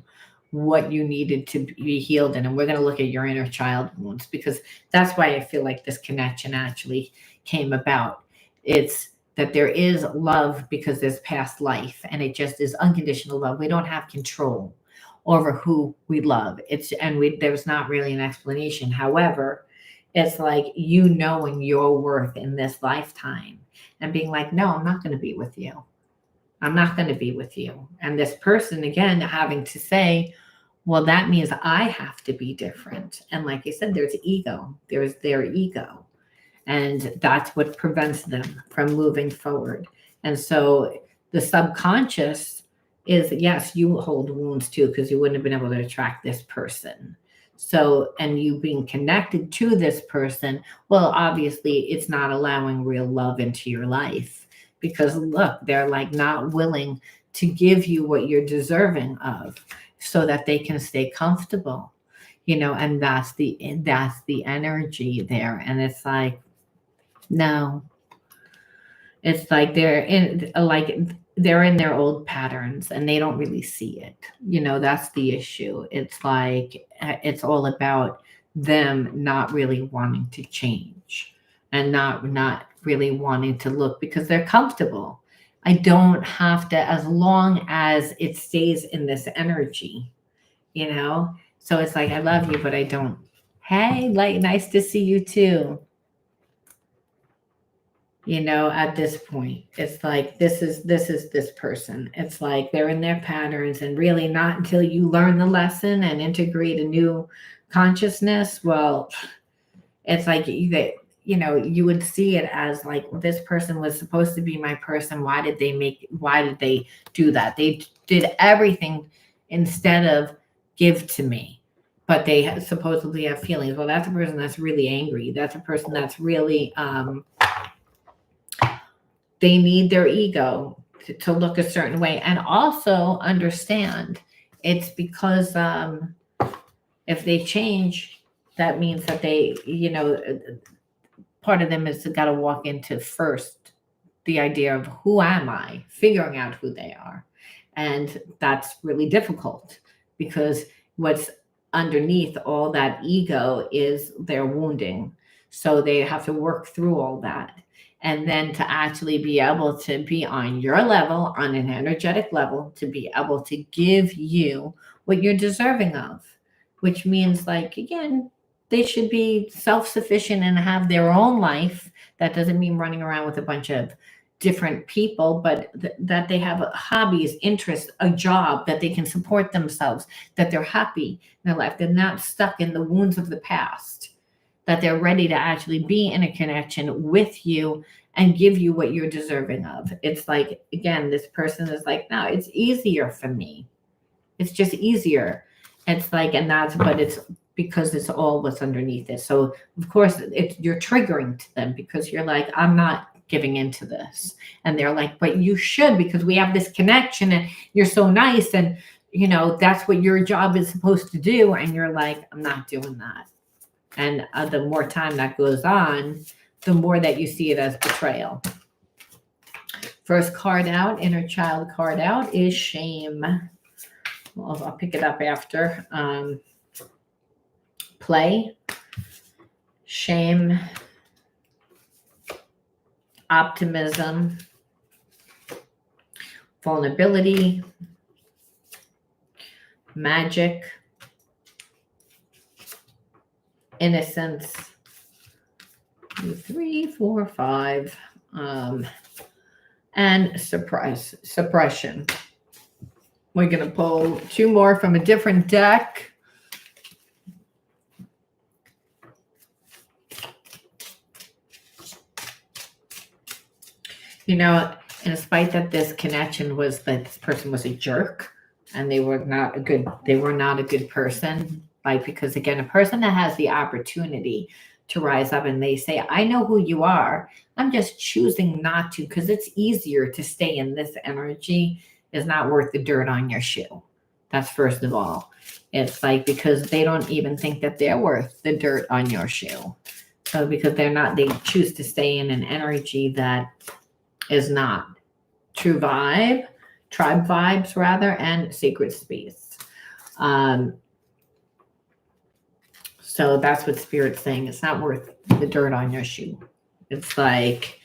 what you needed to be healed in. And we're going to look at your inner child wounds, because that's why I feel like this connection actually came about. It's that there is love because there's past life, and it just is unconditional love. We don't have control over who we love. There's not really an explanation. However, it's like you knowing your worth in this lifetime and being like, no, I'm not going to be with you. I'm not going to be with you. And this person, again, having to say, well, that means I have to be different. And like I said, there's ego, there's their ego. And that's what prevents them from moving forward. And so the subconscious is, yes, you hold wounds too, because you wouldn't have been able to attract this person. So, and you being connected to this person, well, obviously it's not allowing real love into your life, because look, they're like not willing to give you what you're deserving of so that they can stay comfortable, and that's the energy there. And it's like, no, it's like they're in their old patterns and they don't really see it. That's the issue. It's like it's all about them not really wanting to change and not really wanting to look because they're comfortable. I don't have to, as long as it stays in this energy, So it's like, I love you, but I don't. Hey, like, nice to see you too. At this point, it's like, this is this person. It's like they're in their patterns, and really not until you learn the lesson and integrate a new consciousness. Well, it's like you would see it as like, this person was supposed to be my person. Why did they do that? They did everything instead of give to me, but they supposedly have feelings. Well, that's a person that's really angry. That's a person that's really, they need their ego to look a certain way. And also understand it's because if they change, that means that they, part of them is got to walk into first the idea of who am I, figuring out who they are. And that's really difficult, because what's underneath all that ego is their wounding. So they have to work through all that. And then to actually be able to be on your level, on an energetic level, to be able to give you what you're deserving of, which means, like, again, they should be self-sufficient and have their own life. That doesn't mean running around with a bunch of different people, but that they have hobbies, interests, a job, that they can support themselves, that they're happy in their life. They're not stuck in the wounds of the past, that they're ready to actually be in a connection with you and give you what you're deserving of. It's like, again, this person is like, no, it's easier for me. It's just easier. It's like, but it's because it's all what's underneath it. So of course you're triggering to them, because you're like, I'm not giving into this. And they're like, but you should, because we have this connection and you're so nice. And that's what your job is supposed to do. And you're like, I'm not doing that. And the more time that goes on, the more that you see it as betrayal. First card out, inner child card out, is shame. Well, I'll pick it up after. Play, shame, optimism, vulnerability, magic, innocence, 3, 4, 5, and suppression. We're going to pull 2 more from a different deck. In spite that this connection was that this person was a jerk and they were not a good person, because again, a person that has the opportunity to rise up and they say, I know who you are, I'm just choosing not to, because it's easier to stay in this energy, is not worth the dirt on your shoe. That's first of all. It's like, because they don't even think that they're worth the dirt on your shoe. So because they choose to stay in an energy that is not true tribe vibes rather, and sacred space. So that's what Spirit's saying. It's not worth the dirt on your shoe. It's like,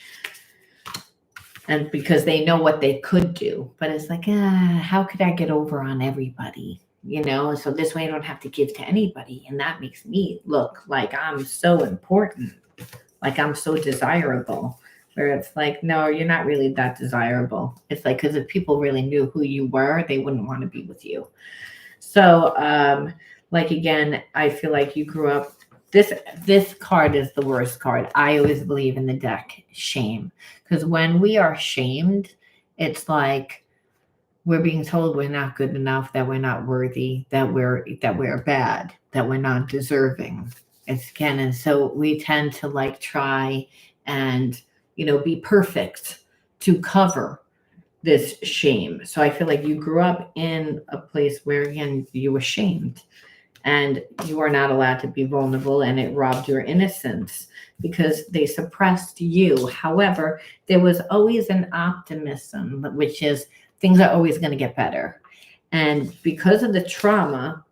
and because they know what they could do, but it's like, how could I get over on everybody? So this way I don't have to give to anybody. And that makes me look like I'm so important, like I'm so desirable. Where it's like, no, you're not really that desirable. It's like, because if people really knew who you were, they wouldn't want to be with you. So, like again, I feel like you grew up. This card is the worst card. I always believe in the deck, shame, because when we are shamed, it's like we're being told we're not good enough, that we're not worthy, that we're bad, that we're not deserving. It's again, and so we tend to like try and be perfect to cover this shame. So I feel like you grew up in a place where again you were shamed and you are not allowed to be vulnerable, and it robbed your innocence because they suppressed you. However, there was always an optimism, which is things are always going to get better. And because of the trauma,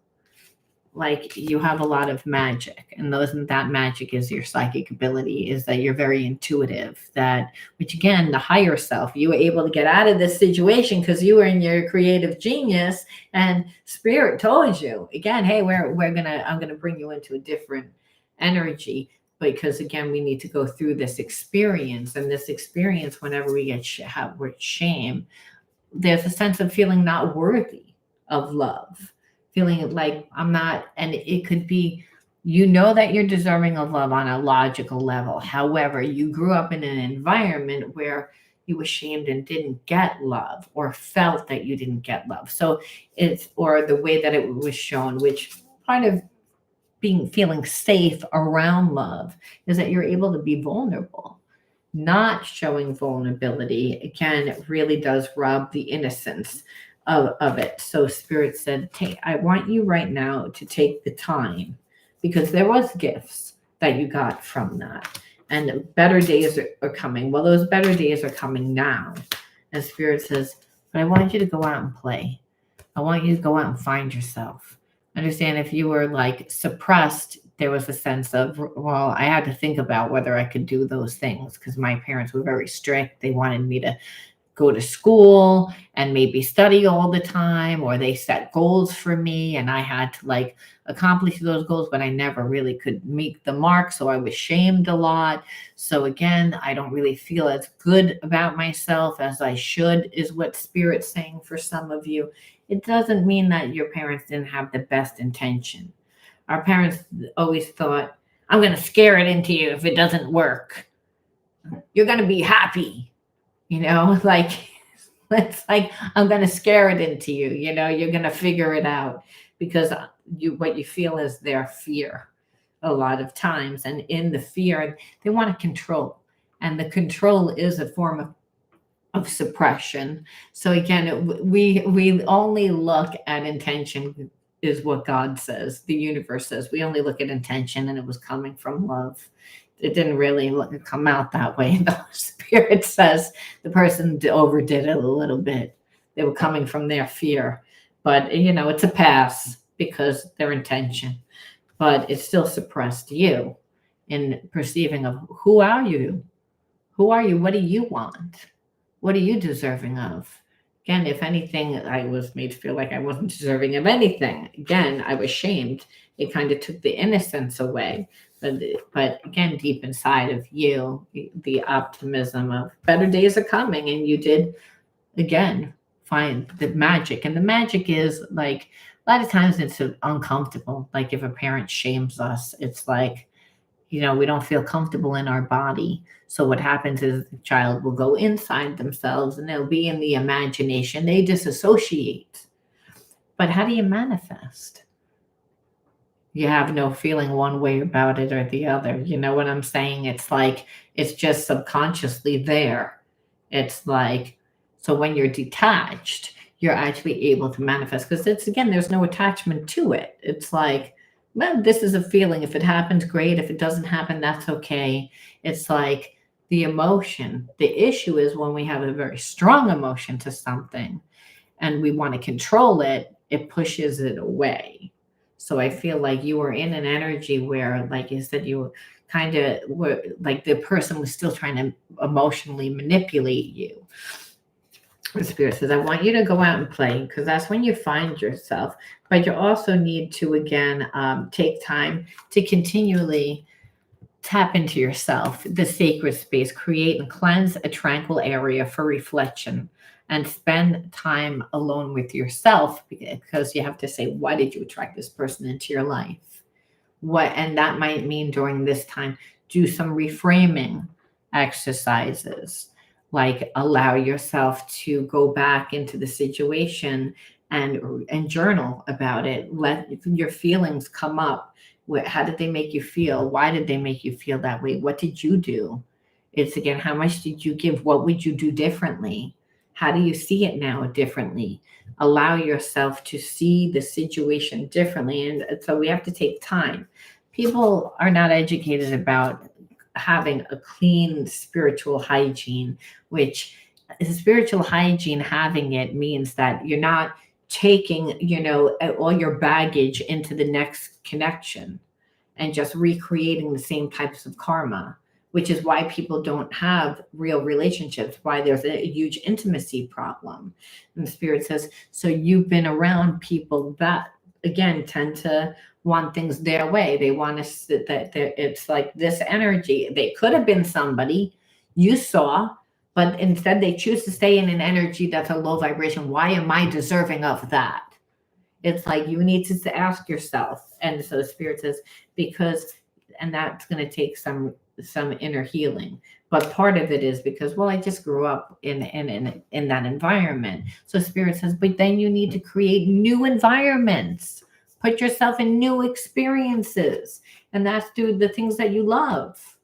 like you have a lot of magic, and that magic is your psychic ability, is that you're very intuitive, that which again, the higher self, you were able to get out of this situation because you were in your creative genius, and spirit told you again, hey, I'm gonna bring you into a different energy, because again we need to go through this experience. And this experience, whenever we get with shame, there's a sense of feeling not worthy of love, feeling like I'm not, and it could be, that you're deserving of love on a logical level. However, you grew up in an environment where you were shamed and didn't get love, or felt that you didn't get love. So or the way that it was shown, which part of feeling safe around love is that you're able to be vulnerable. Not showing vulnerability again really does rob the innocence of it. So spirit said, I want you right now to take the time, because there was gifts that you got from that, and better days are coming. Well, those better days are coming now. And spirit says, but I want you to go out and play. I want you to go out and find yourself. Understand, if you were like suppressed, there was a sense of, well, I had to think about whether I could do those things, because my parents were very strict. They wanted me to go to school and maybe study all the time, or they set goals for me and I had to like accomplish those goals, but I never really could meet the mark. So I was shamed a lot. So again, I don't really feel as good about myself as I should, is what spirit's saying for some of you. It doesn't mean that your parents didn't have the best intention. Our parents always thought, I'm going to scare it into you if it doesn't work. You're going to be happy. Like, it's like, I'm going to scare it into you. You're going to figure it out, because what you feel is their fear a lot of times. And in the fear, they want to control. And the control is a form of suppression. So again, we only look at intention, is what God says. The universe says we only look at intention, and it was coming from love. It didn't really come out that way. The spirit says the person overdid it a little bit. They were coming from their fear, but it's a pass because their intention, but it still suppressed you in perceiving of who are you? Who are you? What do you want? What are you deserving of? Again, if anything, I was made to feel like I wasn't deserving of anything. Again, I was shamed. It kind of took the innocence away. But again, deep inside of you, the optimism of better days are coming. And you did, again, find the magic. And the magic is like, a lot of times it's uncomfortable. Like if a parent shames us, it's like, we don't feel comfortable in our body. So what happens is the child will go inside themselves and they'll be in the imagination. They disassociate. But how do you manifest? You have no feeling one way about it or the other. You know what I'm saying? It's like, it's just subconsciously there. It's like, so when you're detached, you're actually able to manifest, because there's no attachment to it. It's like, well, this is a feeling. If it happens, great. If it doesn't happen, that's okay. It's like the emotion. The issue is when we have a very strong emotion to something and we want to control it, it pushes it away. So I feel like you were in an energy where, like you said, you kind of were like the person was still trying to emotionally manipulate you. The spirit says, I want you to go out and play because that's when you find yourself. But you also need to, again, take time to continually tap into yourself, the sacred space, create and cleanse a tranquil area for reflection and spend time alone with yourself because you have to say, why did you attract this person into your life? What, and that might mean during this time, do some reframing exercises, like allow yourself to go back into the situation and journal about it. Let your feelings come up. How did they make you feel? Why did they make you feel that way? What did you do? It's again, how much did you give? What would you do differently? How do you see it now differently? Allow yourself to see the situation differently. And so we have to take time. People are not educated about having a clean spiritual hygiene, which spiritual hygiene, having it means that you're not taking, all your baggage into the next connection and just recreating the same types of karma, which is why people don't have real relationships, why there's a huge intimacy problem. And the spirit says, so you've been around people that, again, tend to want things their way. They want to, that it's like this energy. They could have been somebody you saw, but instead they choose to stay in an energy that's a low vibration. Why am I deserving of that? It's like you need to ask yourself. And so the spirit says, because, and that's going to take some inner healing. But part of it is because, well, I just grew up in that environment. So spirit says, but then you need to create new environments. Put yourself in new experiences. And that's through the things that you love.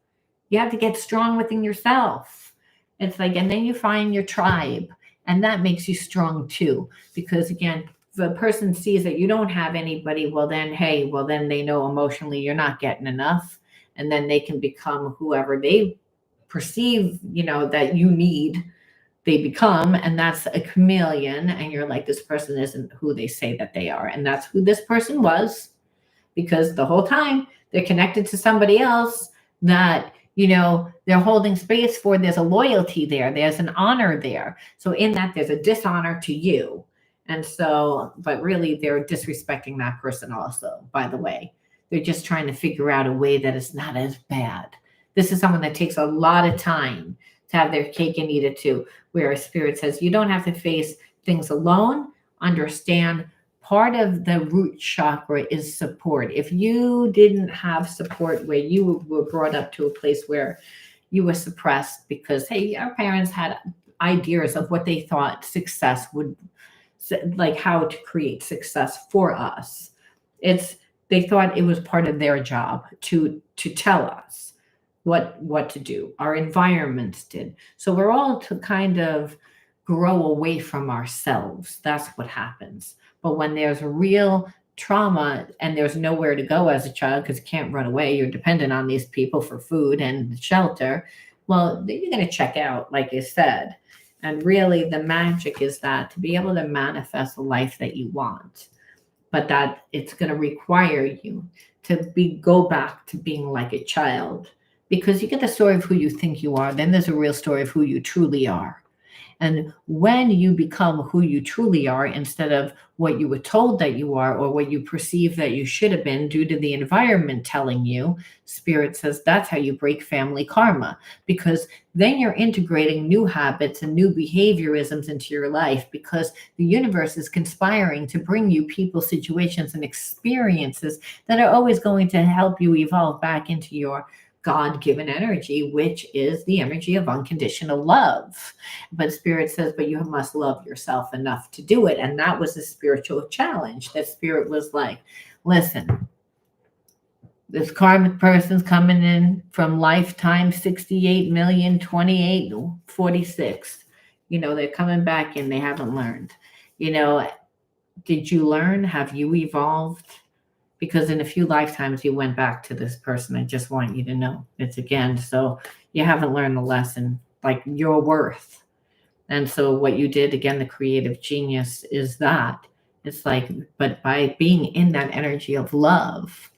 You have to get strong within yourself. It's like, and then you find your tribe. And that makes you strong too. Because again, if a person sees that you don't have anybody, well then, hey, well then they know emotionally you're not getting enough. And then they can become whoever they perceive, that you need, they become. And that's a chameleon. And you're like, this person isn't who they say that they are. And that's who this person was, because the whole time they're connected to somebody else that, they're holding space for. There's a loyalty there. There's an honor there. So in that, there's a dishonor to you. And so, but really they're disrespecting that person also, by the way. They're just trying to figure out a way that it's not as bad. This is someone that takes a lot of time to have their cake and eat it too, where a spirit says you don't have to face things alone. Understand, part of the root chakra is support. If you didn't have support, where you were brought up to a place where you were suppressed because, hey, our parents had ideas of what they thought success would, like how to create success for us. They thought it was part of their job to tell us what to do. Our environments did. So we're all to kind of grow away from ourselves. That's what happens. But when there's real trauma and there's nowhere to go as a child because you can't run away, you're dependent on these people for food and shelter, well, then you're going to check out, like I said. And really the magic is that to be able to manifest the life that you want, but that it's going to require you to go back to being like a child, because you get the story of who you think you are. Then there's a real story of who you truly are. And when you become who you truly are, instead of what you were told that you are or what you perceive that you should have been due to the environment telling you, spirit says that's how you break family karma, because then you're integrating new habits and new behaviorisms into your life, because the universe is conspiring to bring you people, situations, and experiences that are always going to help you evolve back into your God-given energy, which is the energy of unconditional love. But spirit says, but you must love yourself enough to do it. And that was a spiritual challenge. That spirit was like, listen, this karmic person's coming in from lifetime 68 million, 28, 46. They're coming back and they haven't learned. Did you learn? Have you evolved? Because in a few lifetimes you went back to this person. I just want you to know it's again. So you haven't learned the lesson, like your worth. And so what you did, again, the creative genius is that it's like, but by being in that energy of love,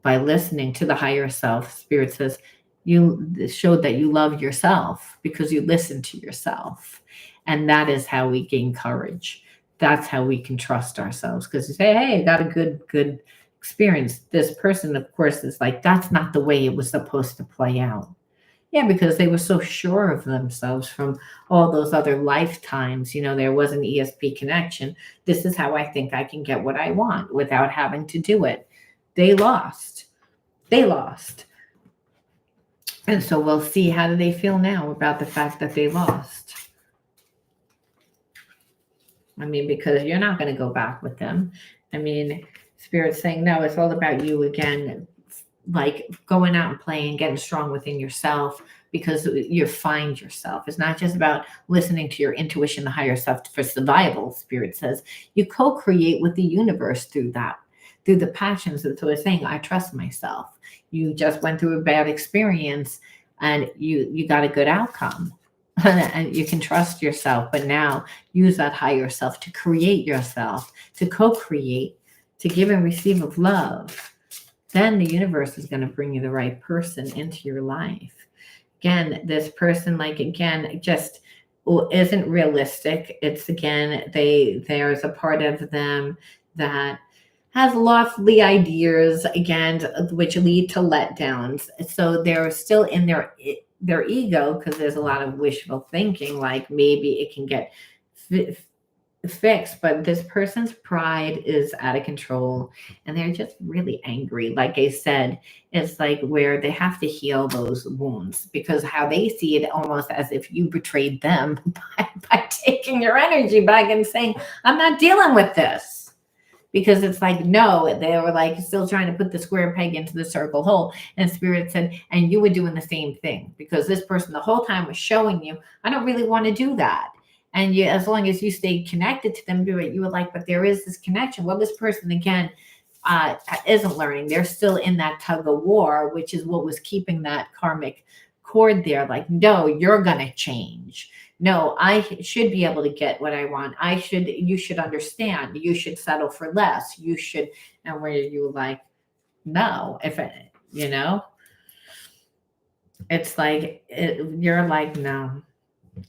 by listening to the higher self. Spirit says you showed that you love yourself because you listen to yourself. And that is how we gain courage. That's how we can trust ourselves. Because you say, hey, I got a good experience. This person, of course, is like, that's not the way it was supposed to play out. Yeah, because they were so sure of themselves from all those other lifetimes. There was an ESP connection. This is how I think I can get what I want without having to do it. They lost. They lost. And so we'll see, how do they feel now about the fact that they lost? I mean, because you're not going to go back with them. I mean, Spirit's saying, no, it's all about you again, like going out and playing, getting strong within yourself, because you find yourself. It's not just about listening to your intuition, the higher self for survival. Spirit says you co-create with the universe through that, through the passions. So it's saying, I trust myself. You just went through a bad experience and you got a good outcome. And you can trust yourself, but now use that higher self to create yourself, to co-create, to give and receive of love. Then the universe is going to bring you the right person into your life. Again, this person, just isn't realistic. It's again, there's a part of them that has lofty ideas, again, which lead to letdowns. So they're still in their ego, because there's a lot of wishful thinking, like maybe it can get fixed, but this person's pride is out of control and they're just really angry. Like I said, it's like where they have to heal those wounds, because how they see it almost as if you betrayed them by taking your energy back and saying, I'm not dealing with this. Because it's like, no, they were like still trying to put the square peg into the circle hole. And Spirit said, and you were doing the same thing, because this person the whole time was showing you, I don't really want to do that. And you, as long as you stay connected to them, do it. You were like, but there is this connection. Well, this person, again, isn't learning. They're still in that tug of war, which is what was keeping that karmic cord there. Like, no, you're going to change. No, I should be able to get what I want. You should understand. You should settle for less. You should. And where you were like, no, it's like, you're like, no.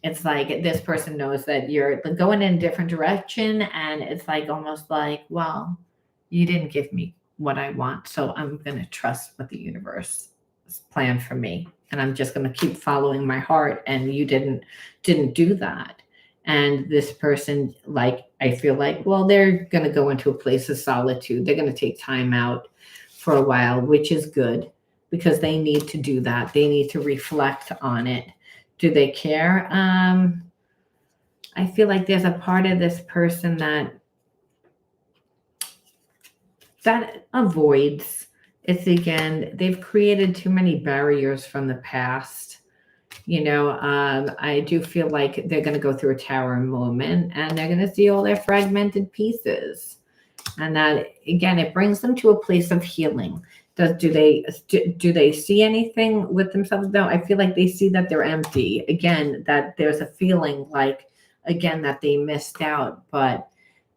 It's like this person knows that you're going in a different direction. And it's like, almost like, well, you didn't give me what I want. So I'm going to trust what the universe has planned for me. And I'm just going to keep following my heart. And you didn't do that. And this person, like, I feel like, well, they're going to go into a place of solitude. They're going to take time out for a while, which is good, because they need to do that. They need to reflect on it. Do they care? I feel like there's a part of this person that avoids. It's, again, they've created too many barriers from the past. I do feel like they're going to go through a tower moment, and they're going to see all their fragmented pieces. And that, again, it brings them to a place of healing. Do they see anything with themselves? No, I feel like they see that they're empty. Again, that there's a feeling like, again, that they missed out, but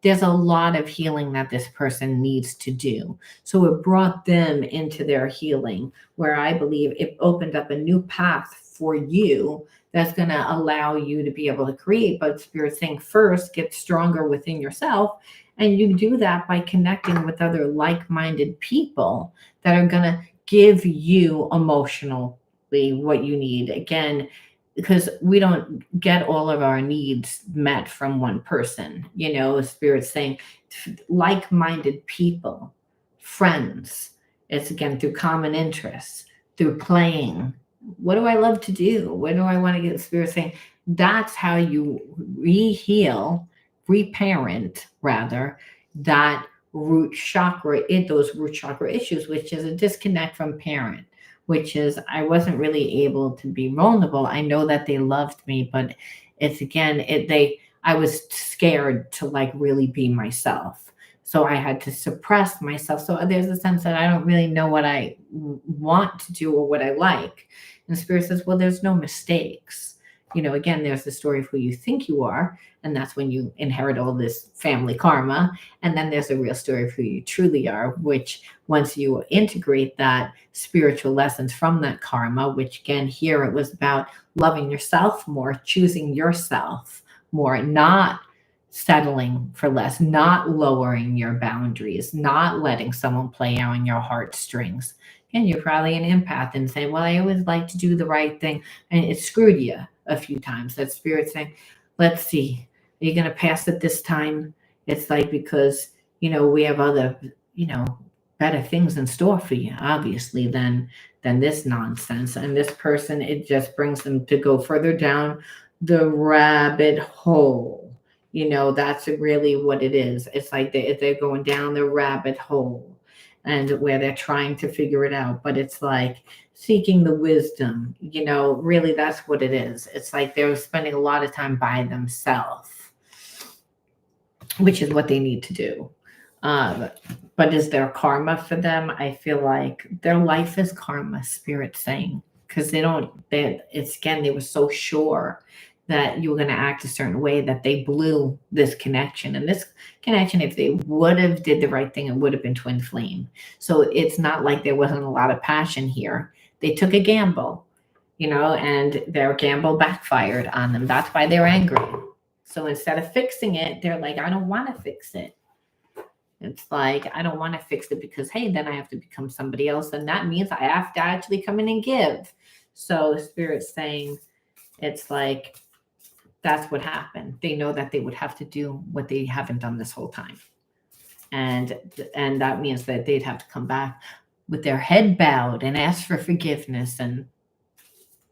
there's a lot of healing that this person needs to do. So it brought them into their healing, where I believe it opened up a new path for you that's going to allow you to be able to create. But Spirit's saying, first, get stronger within yourself. And you do that by connecting with other like-minded people that are going to give you emotionally what you need. Again, because we don't get all of our needs met from one person. Spirit's saying like-minded people, friends. It's, again, through common interests, through playing. What do I love to do? What do I want to get? Spirit saying that's how you reparent rather, that root chakra, those root chakra issues, which is a disconnect from parent, which is, I wasn't really able to be vulnerable. I know that they loved me, but it's, again, I was scared to like really be myself. So I had to suppress myself. So there's a sense that I don't really know what I want to do or what I like. And Spirit says, well, there's no mistakes. again, there's the story of who you think you are, and that's when you inherit all this family karma. And then there's a real story of who you truly are, which once you integrate that spiritual lessons from that karma, which again, here it was about loving yourself more, choosing yourself more, not settling for less, not lowering your boundaries, not letting someone play on your heartstrings. And you're probably an empath and say, well, I always like to do the right thing. And it screwed you a few times. That spirit saying, let's see, are you going to pass it this time? It's like, because, we have other, better things in store for you, obviously, than this nonsense. And this person, it just brings them to go further down the rabbit hole. That's really what it is. It's like they're going down the rabbit hole, and where they're trying to figure it out. But it's like seeking the wisdom, really that's what it is. It's like they're spending a lot of time by themselves, which is what they need to do. But is there karma for them? I feel like their life is karma, spirit saying, because they were so sure that you were going to act a certain way that they blew this connection. And this connection, if they would have did the right thing, it would have been twin flame. So it's not like there wasn't a lot of passion here. They took a gamble, and their gamble backfired on them. That's why they're angry. So instead of fixing it, they're like, I don't want to fix it. It's like, I don't want to fix it because, hey, then I have to become somebody else. And that means I have to actually come in and give. So Spirit's saying, it's like, that's what happened. They know that they would have to do what they haven't done this whole time. And that means that they'd have to come back with their head bowed and ask for forgiveness. And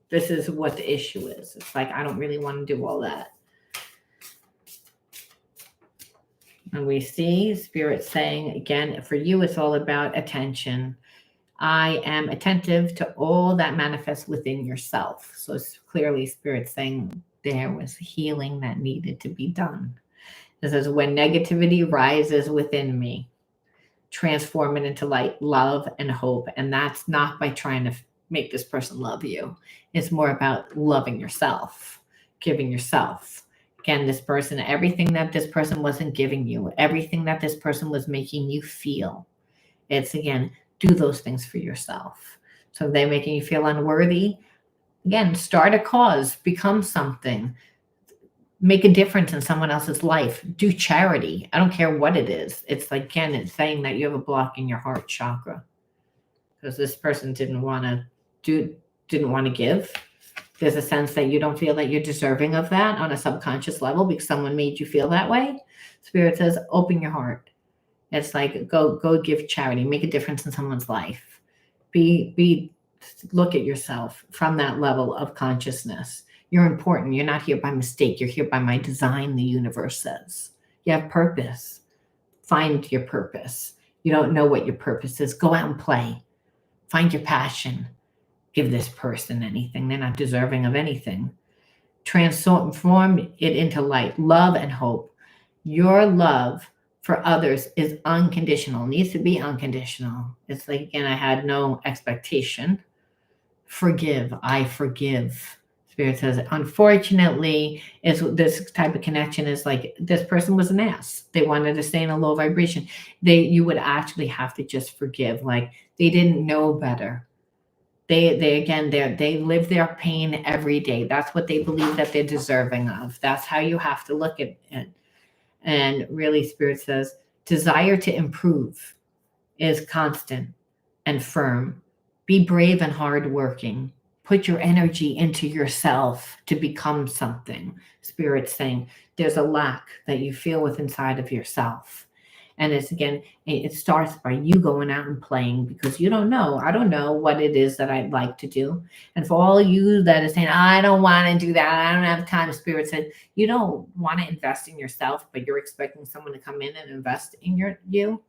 this is what the issue is. It's like, I don't really want to do all that. And we see Spirit saying, again, for you, it's all about attention. I am attentive to all that manifests within yourself. So it's clearly Spirit saying there was healing that needed to be done. It says, when negativity rises within me, transform it into light, love, and hope. And that's not by trying to make this person love you. It's more about loving yourself, giving yourself. Again, this person, everything that this person wasn't giving you, everything that this person was making you feel. It's, again, do those things for yourself. So if they're making you feel unworthy, again, start a cause, become something, make a difference in someone else's life, do charity. I don't care what it is. It's like, again, it's saying that you have a block in your heart chakra because this person didn't want to give. There's a sense that you don't feel that you're deserving of that on a subconscious level because someone made you feel that way. Spirit says, open your heart. It's like, go give charity, make a difference in someone's life. Look at yourself from that level of consciousness. You're important. You're not here by mistake. You're here by my design, the universe says. You have purpose. Find your purpose. You don't know what your purpose is. Go out and play. Find your passion. Give this person anything. They're not deserving of anything. Transform it into light, love, and hope. Your love for others is unconditional, needs to be unconditional. It's like, again, I had no expectation. Forgive. I forgive. Spirit says, unfortunately, this type of connection is like, this person was an ass. They wanted to stay in a low vibration. You would actually have to just forgive. Like, they didn't know better. They live their pain every day. That's what they believe that they're deserving of. That's how you have to look at it. And really, Spirit says, desire to improve is constant and firm. Be brave and hardworking. Put your energy into yourself to become something. Spirit's saying there's a lack that you feel with inside of yourself. And it's, again, it starts by you going out and playing because you don't know. I don't know what it is that I'd like to do. And for all you that are saying, I don't want to do that, I don't have time, Spirit said, you don't want to invest in yourself, but you're expecting someone to come in and invest in you.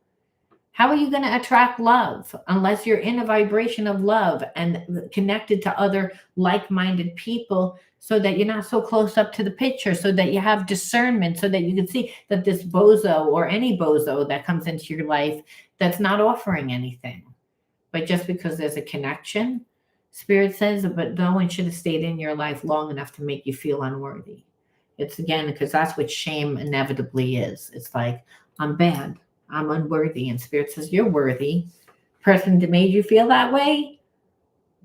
How are you going to attract love unless you're in a vibration of love and connected to other like-minded people so that you're not so close up to the picture, so that you have discernment, so that you can see that this bozo or any bozo that comes into your life that's not offering anything. But just because there's a connection, Spirit says, but no one should have stayed in your life long enough to make you feel unworthy. It's again, because that's what shame inevitably is. It's like, I'm bad, I'm unworthy. And Spirit says, you're worthy. Person that made you feel that way,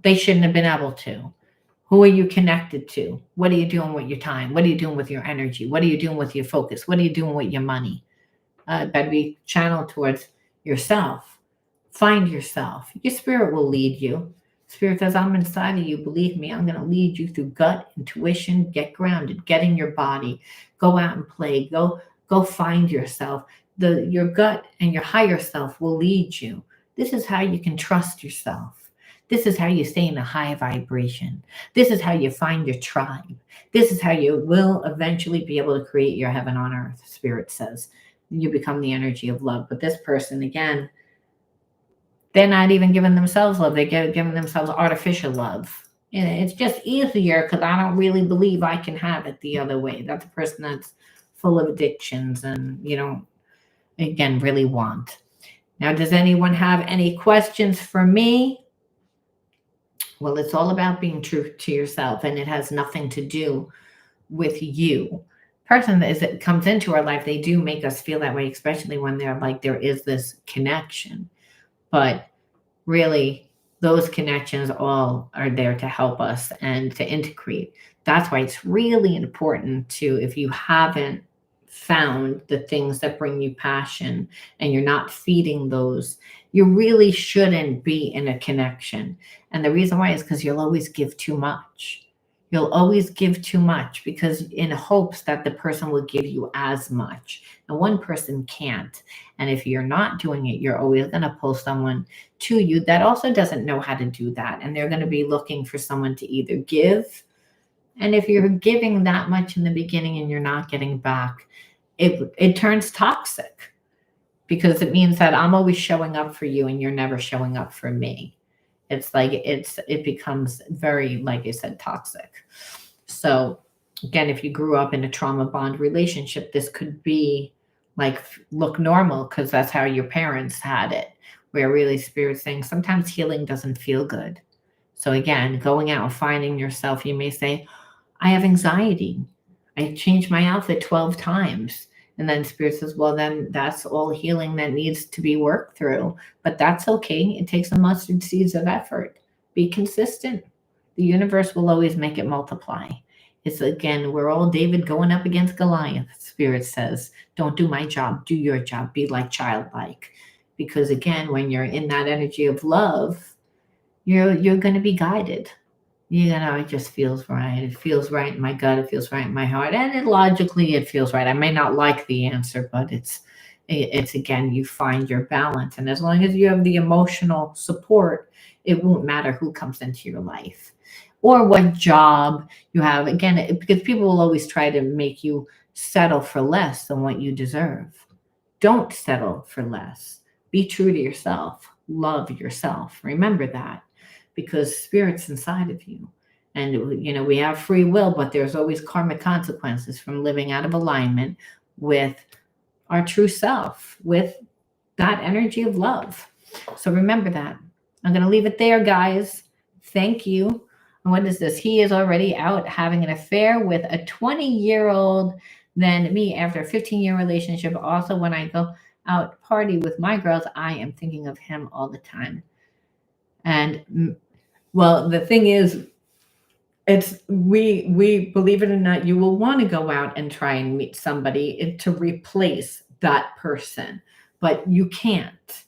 they shouldn't have been able to. Who are you connected to? What are you doing with your time? What are you doing with your energy? What are you doing with your focus? What are you doing with your money? Better be channeled towards yourself. Find yourself. Your spirit will lead you. Spirit says, I'm inside of you. Believe me, I'm going to lead you through gut, intuition, get grounded, get in your body, go out and play, go find yourself. Your gut and your higher self will lead you. This is how you can trust yourself. This is how you stay in a high vibration. This is how you find your tribe. This is how you will eventually be able to create your heaven on earth, Spirit says. You become the energy of love. But this person, again, they're not even giving themselves love. They're giving themselves artificial love. And it's just easier because I don't really believe I can have it the other way. That's a person that's full of addictions and you don't, again, really want. Now, does anyone have any questions for me? Well, it's all about being true to yourself, and it has nothing to do with you. Person that comes into our life, they do make us feel that way, especially when they're like there is this connection. But really, those connections all are there to help us and to integrate. That's why it's really important to, if you haven't found the things that bring you passion and you're not feeding those, you really shouldn't be in a connection. And the reason why is because you'll always give too much. You'll always give too much because in hopes that the person will give you as much. And one person can't. And if you're not doing it, you're always going to pull someone to you that also doesn't know how to do that. And they're going to be looking for someone to either give. And if you're giving that much in the beginning and you're not getting back, it turns toxic because it means that I'm always showing up for you and you're never showing up for me. It's like it becomes very, like I said, toxic. So again, if you grew up in a trauma bond relationship, this could be like look normal because that's how your parents had it. Where really Spirit's saying sometimes healing doesn't feel good. So again, going out and finding yourself, you may say, I have anxiety. I changed my outfit 12 times. And then Spirit says, well, then that's all healing that needs to be worked through. But that's okay. It takes a mustard seeds of effort. Be consistent. The universe will always make it multiply. It's again, we're all David going up against Goliath. Spirit says, don't do my job, do your job. Be like childlike. Because again, when you're in that energy of love, you're going to be guided. It just feels right. It feels right in my gut. It feels right in my heart. And logically, it feels right. I may not like the answer, but it's again, you find your balance. And as long as you have the emotional support, it won't matter who comes into your life or what job you have. Again, because people will always try to make you settle for less than what you deserve. Don't settle for less. Be true to yourself. Love yourself. Remember that. Because Spirit's inside of you. And, we have free will, but there's always karmic consequences from living out of alignment with our true self, with that energy of love. So remember that. I'm going to leave it there, guys. Thank you. And what is this? He is already out having an affair with a 20-year-old than me after a 15-year relationship. Also, when I go out party with my girls, I am thinking of him all the time. And well, the thing is, it's we believe it or not, you will want to go out and try and meet somebody to replace that person, but you can't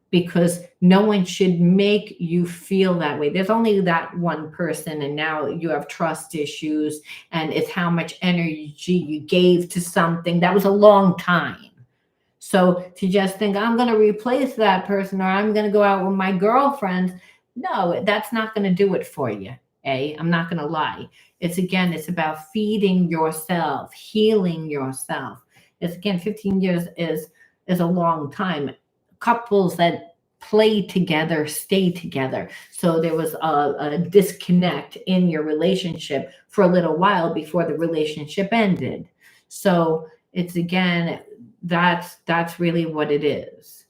because no one should make you feel that way. There's only that one person, and now you have trust issues, and it's how much energy you gave to something that was a long time. So to just think I'm going to replace that person or I'm going to go out with my girlfriends, no, that's not going to do it for you. I'm not going to lie. It's about feeding yourself, healing yourself. It's again, 15 years is a long time. Couples that play together, stay together. So there was a disconnect in your relationship for a little while before the relationship ended. So it's again, that's really what it is.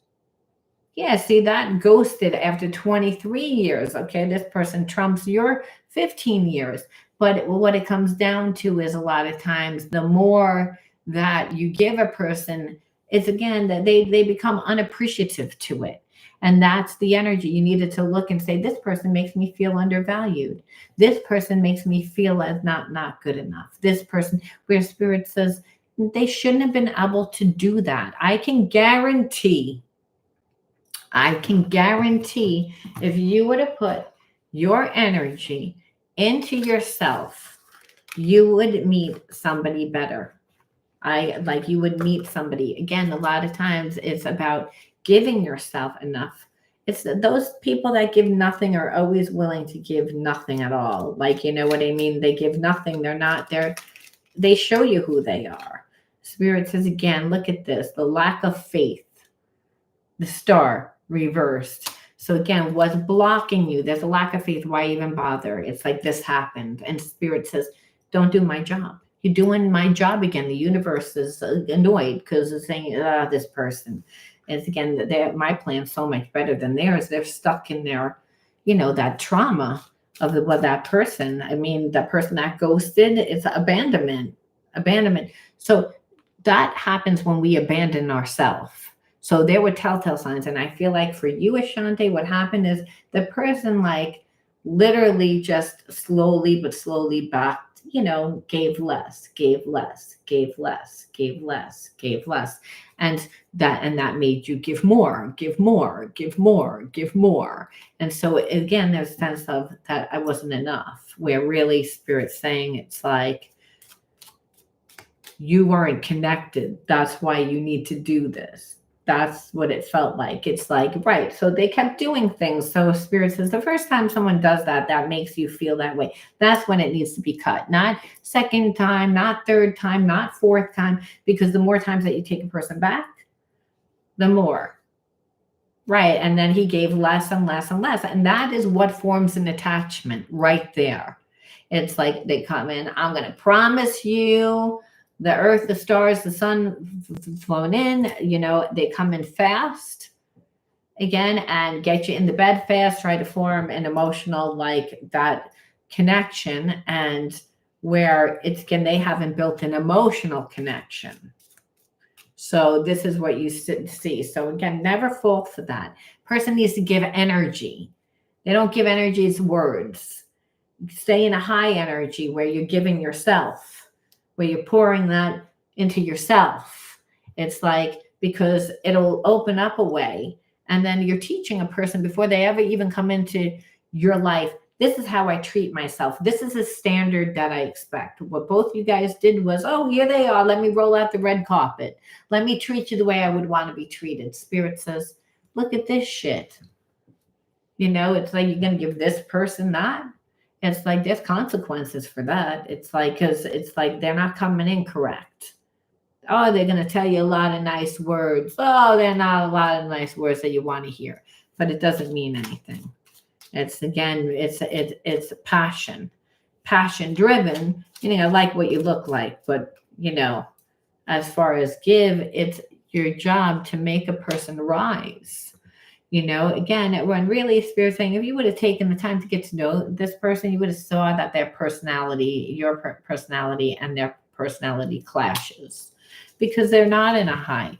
Yeah, see that ghosted after 23 years. Okay, this person trumps your 15 years. But what it comes down to is a lot of times the more that you give a person, it's again that they become unappreciative to it. And that's the energy you needed to look and say, this person makes me feel undervalued. This person makes me feel as not good enough. This person, where spirit says they shouldn't have been able to do that. I can guarantee if you were to put your energy into yourself, you would meet somebody better. You would meet somebody. Again, a lot of times it's about giving yourself enough. It's those people that give nothing are always willing to give nothing at all. Like, you know what I mean? They give nothing. They're not there. They show you who they are. Spirit says again, look at this, the lack of faith, the star reversed. So again, what's blocking you? There's a lack of faith. Why even bother? It's like this happened. And spirit says, don't do my job. You're doing my job again. The universe is annoyed because it's saying, this person. And it's again, my plan's so much better than theirs. They're stuck in their, that trauma of that person. I mean, the person that ghosted, it's abandonment. So that happens when we abandon ourselves. So there were telltale signs. And I feel like for you, Ashante, what happened is the person literally just slowly but slowly backed, gave less, gave less, gave less, gave less, gave less. And that made you give more, give more, give more, give more. And so again, there's a sense of that I wasn't enough, where really spirit's saying it's like, you weren't connected. That's why you need to do this. That's what it felt like. It's like, right. So they kept doing things. So spirit says the first time someone does that, that makes you feel that way. That's when it needs to be cut. Not second time, not third time, not fourth time, because the more times that you take a person back, the more. Right. And then he gave less and less and less. And that is what forms an attachment right there. It's like they come in, I'm going to promise you the earth, the stars, the sun flowing in, they come in fast again and get you in the bed fast, try to form an emotional, that connection. And where it's, again, they haven't built an emotional connection. So this is what you see. So again, never fall for that. Person needs to give energy. They don't give energy as words. Stay in a high energy where you're giving yourself, where you're pouring that into yourself. It's like, because it'll open up a way. And then you're teaching a person before they ever even come into your life, this is how I treat myself. This is a standard that I expect. What both you guys did was, oh, here they are. Let me roll out the red carpet. Let me treat you the way I would want to be treated. Spirit says, look at this shit. It's like, you're going to give this person that? It's like there's consequences for that. It's like, because it's like they're not coming in correct. Oh, they're going to tell you a lot of nice words. Oh, they're not a lot of nice words that you want to hear, but it doesn't mean anything. It's again, it's passion driven. I like what you look like, but as far as give, it's your job to make a person rise. Again, when really spirit saying, if you would have taken the time to get to know this person, you would have saw that their personality, your personality and their personality clashes, because they're not in a high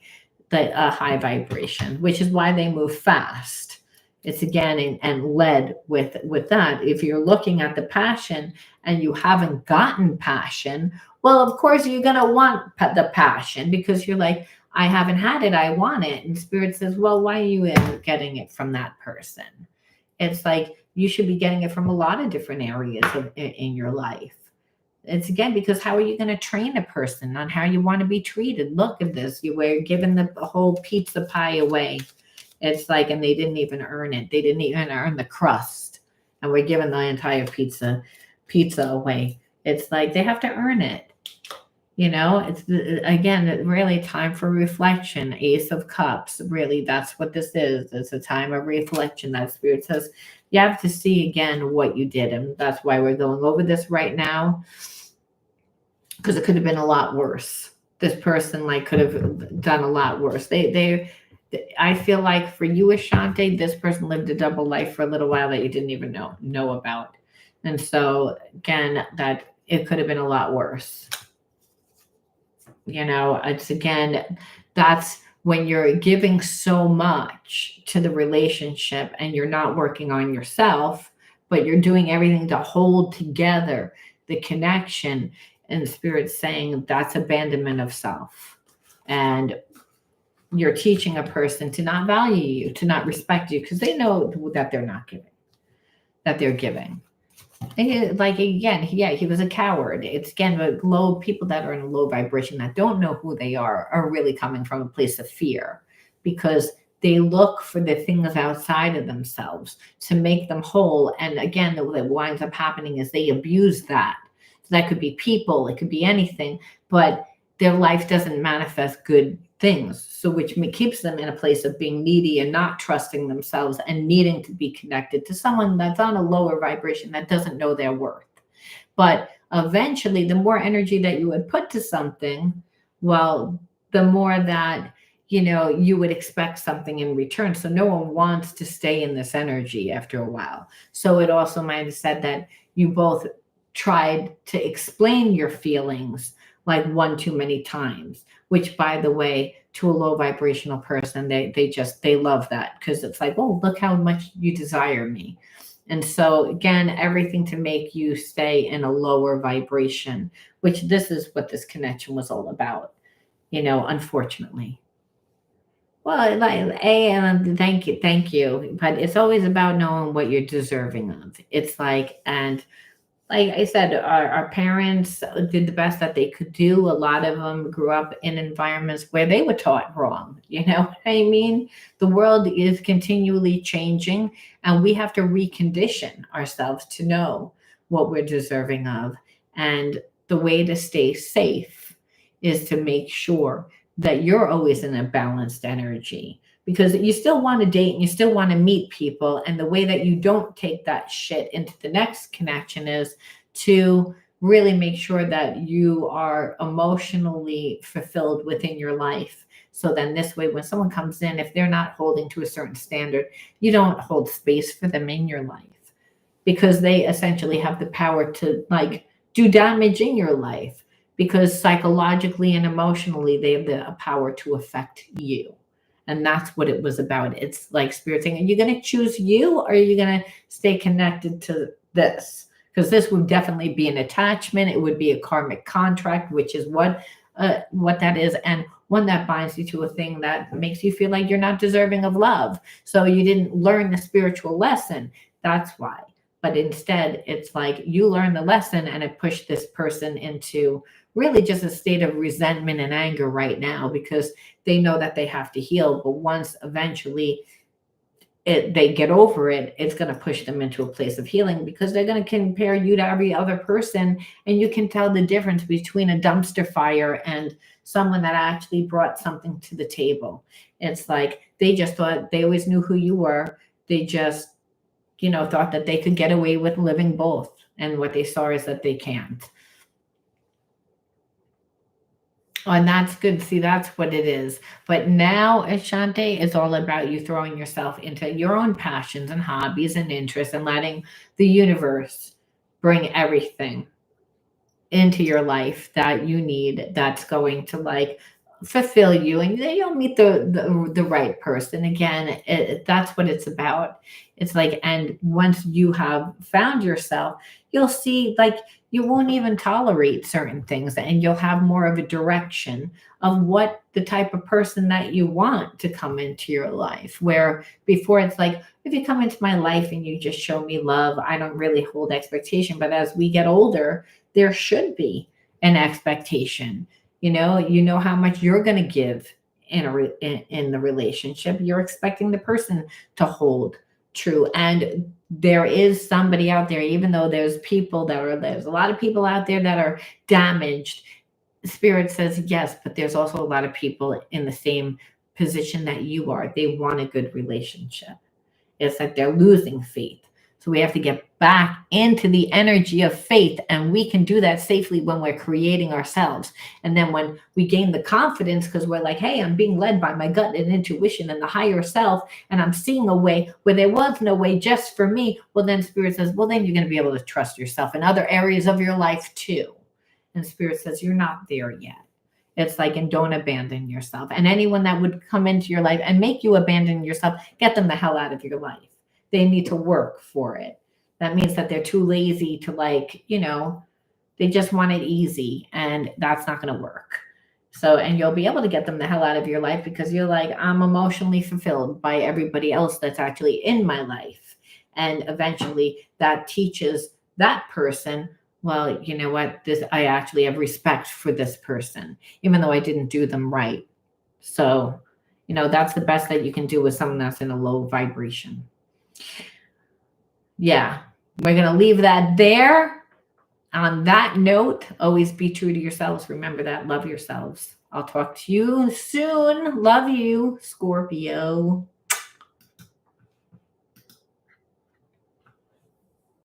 vibration, which is why they move fast. It's again, and led with that. If you're looking at the passion and you haven't gotten passion, well, of course you're going to want the passion, because you're like, I haven't had it. I want it. And spirit says, well, why are you getting it from that person? It's like, you should be getting it from a lot of different areas in your life. It's again, because how are you going to train a person on how you want to be treated? Look at this. You were giving the whole pizza pie away. It's like, and they didn't even earn it. They didn't even earn the crust. And we're giving the entire pizza away. It's like, they have to earn it. It's again, really time for reflection. Ace of Cups, really, that's what this is. It's a time of reflection. That spirit says you have to see again what you did. And that's why we're going over this right now, because it could have been a lot worse. This person could have done a lot worse. They I feel like for you, Ashante, this person lived a double life for a little while that you didn't even know about. And so again, that it could have been a lot worse. It's again, that's when you're giving so much to the relationship and you're not working on yourself, but you're doing everything to hold together the connection. And Spirit's saying that's abandonment of self. And you're teaching a person to not value you, to not respect you, because they know that they're not giving, that they're giving. Like again, yeah, he was a coward. It's again, but low people that are in a low vibration that don't know who they are really coming from a place of fear, because they look for the things outside of themselves to make them whole. And again, what winds up happening is they abuse that. So that could be people, it could be anything, but their life doesn't manifest good things. So which keeps them in a place of being needy and not trusting themselves and needing to be connected to someone that's on a lower vibration that doesn't know their worth. But eventually, the more energy that you would put to something, well, the more that you would expect something in return. So no one wants to stay in this energy after a while. So it also might have said that you both tried to explain your feelings like one too many times, which by the way, to a low vibrational person, they love that, because it's like, oh, look how much you desire me. And so again, everything to make you stay in a lower vibration, which this is what this connection was all about, unfortunately. Well, thank you. But it's always about knowing what you're deserving of. It's like I said, our parents did the best that they could do. A lot of them grew up in environments where they were taught wrong. You know what I mean? The world is continually changing, and we have to recondition ourselves to know what we're deserving of. And the way to stay safe is to make sure that you're always in a balanced energy, because you still want to date and you still want to meet people. And the way that you don't take that shit into the next connection is to really make sure that you are emotionally fulfilled within your life. So then this way, when someone comes in, if they're not holding to a certain standard, you don't hold space for them in your life, because they essentially have the power to do damage in your life, because psychologically and emotionally, they have the power to affect you. And that's what it was about. It's like Spirit saying, are you going to choose you, or are you going to stay connected to this? Because this would definitely be an attachment. It would be a karmic contract, which is what that is. And one that binds you to a thing that makes you feel like you're not deserving of love. So you didn't learn the spiritual lesson. That's why. But instead, it's like you learn the lesson and it pushed this person into really just a state of resentment and anger right now, because they know that they have to heal. But once eventually they get over it, it's going to push them into a place of healing, because they're going to compare you to every other person. And you can tell the difference between a dumpster fire and someone that actually brought something to the table. It's like they just thought they always knew who you were. They just, thought that they could get away with living both. And what they saw is that they can't. Oh, and that's good. See, that's what it is. But now, Ashante, is all about you throwing yourself into your own passions and hobbies and interests, and letting the universe bring everything into your life that you need, that's going to fulfill you, and you'll meet the right person. Again, that's what it's about. It's and once you have found yourself, you'll see you won't even tolerate certain things, and you'll have more of a direction of what the type of person that you want to come into your life. Where before it's if you come into my life and you just show me love, I don't really hold expectation. But as we get older, there should be an expectation. You know how much you're going to give in the relationship. You're expecting the person to hold true. And there is somebody out there, even though there's a lot of people out there that are damaged. Spirit says yes, but there's also a lot of people in the same position that you are. They want a good relationship. It's like they're losing faith. So we have to get back into the energy of faith, and we can do that safely when we're creating ourselves. And then when we gain the confidence, because we're like, hey, I'm being led by my gut and intuition and the higher self, and I'm seeing a way where there was no way just for me. Well, then Spirit says, well, then you're going to be able to trust yourself in other areas of your life too. And Spirit says, you're not there yet. It's like, and don't abandon yourself. And anyone that would come into your life and make you abandon yourself, get them the hell out of your life. They need to work for it. That means that they're too lazy to, like, they just want it easy, and that's not going to work. So, and you'll be able to get them the hell out of your life because you're like, I'm emotionally fulfilled by everybody else that's actually in my life. And eventually that teaches that person, well, you know what, I actually have respect for this person, even though I didn't do them right. So, that's the best that you can do with someone that's in a low vibration. Yeah, we're going to leave that there. On that note, always be true to yourselves. Remember that. Love yourselves. I'll talk to you soon. Love you, Scorpio.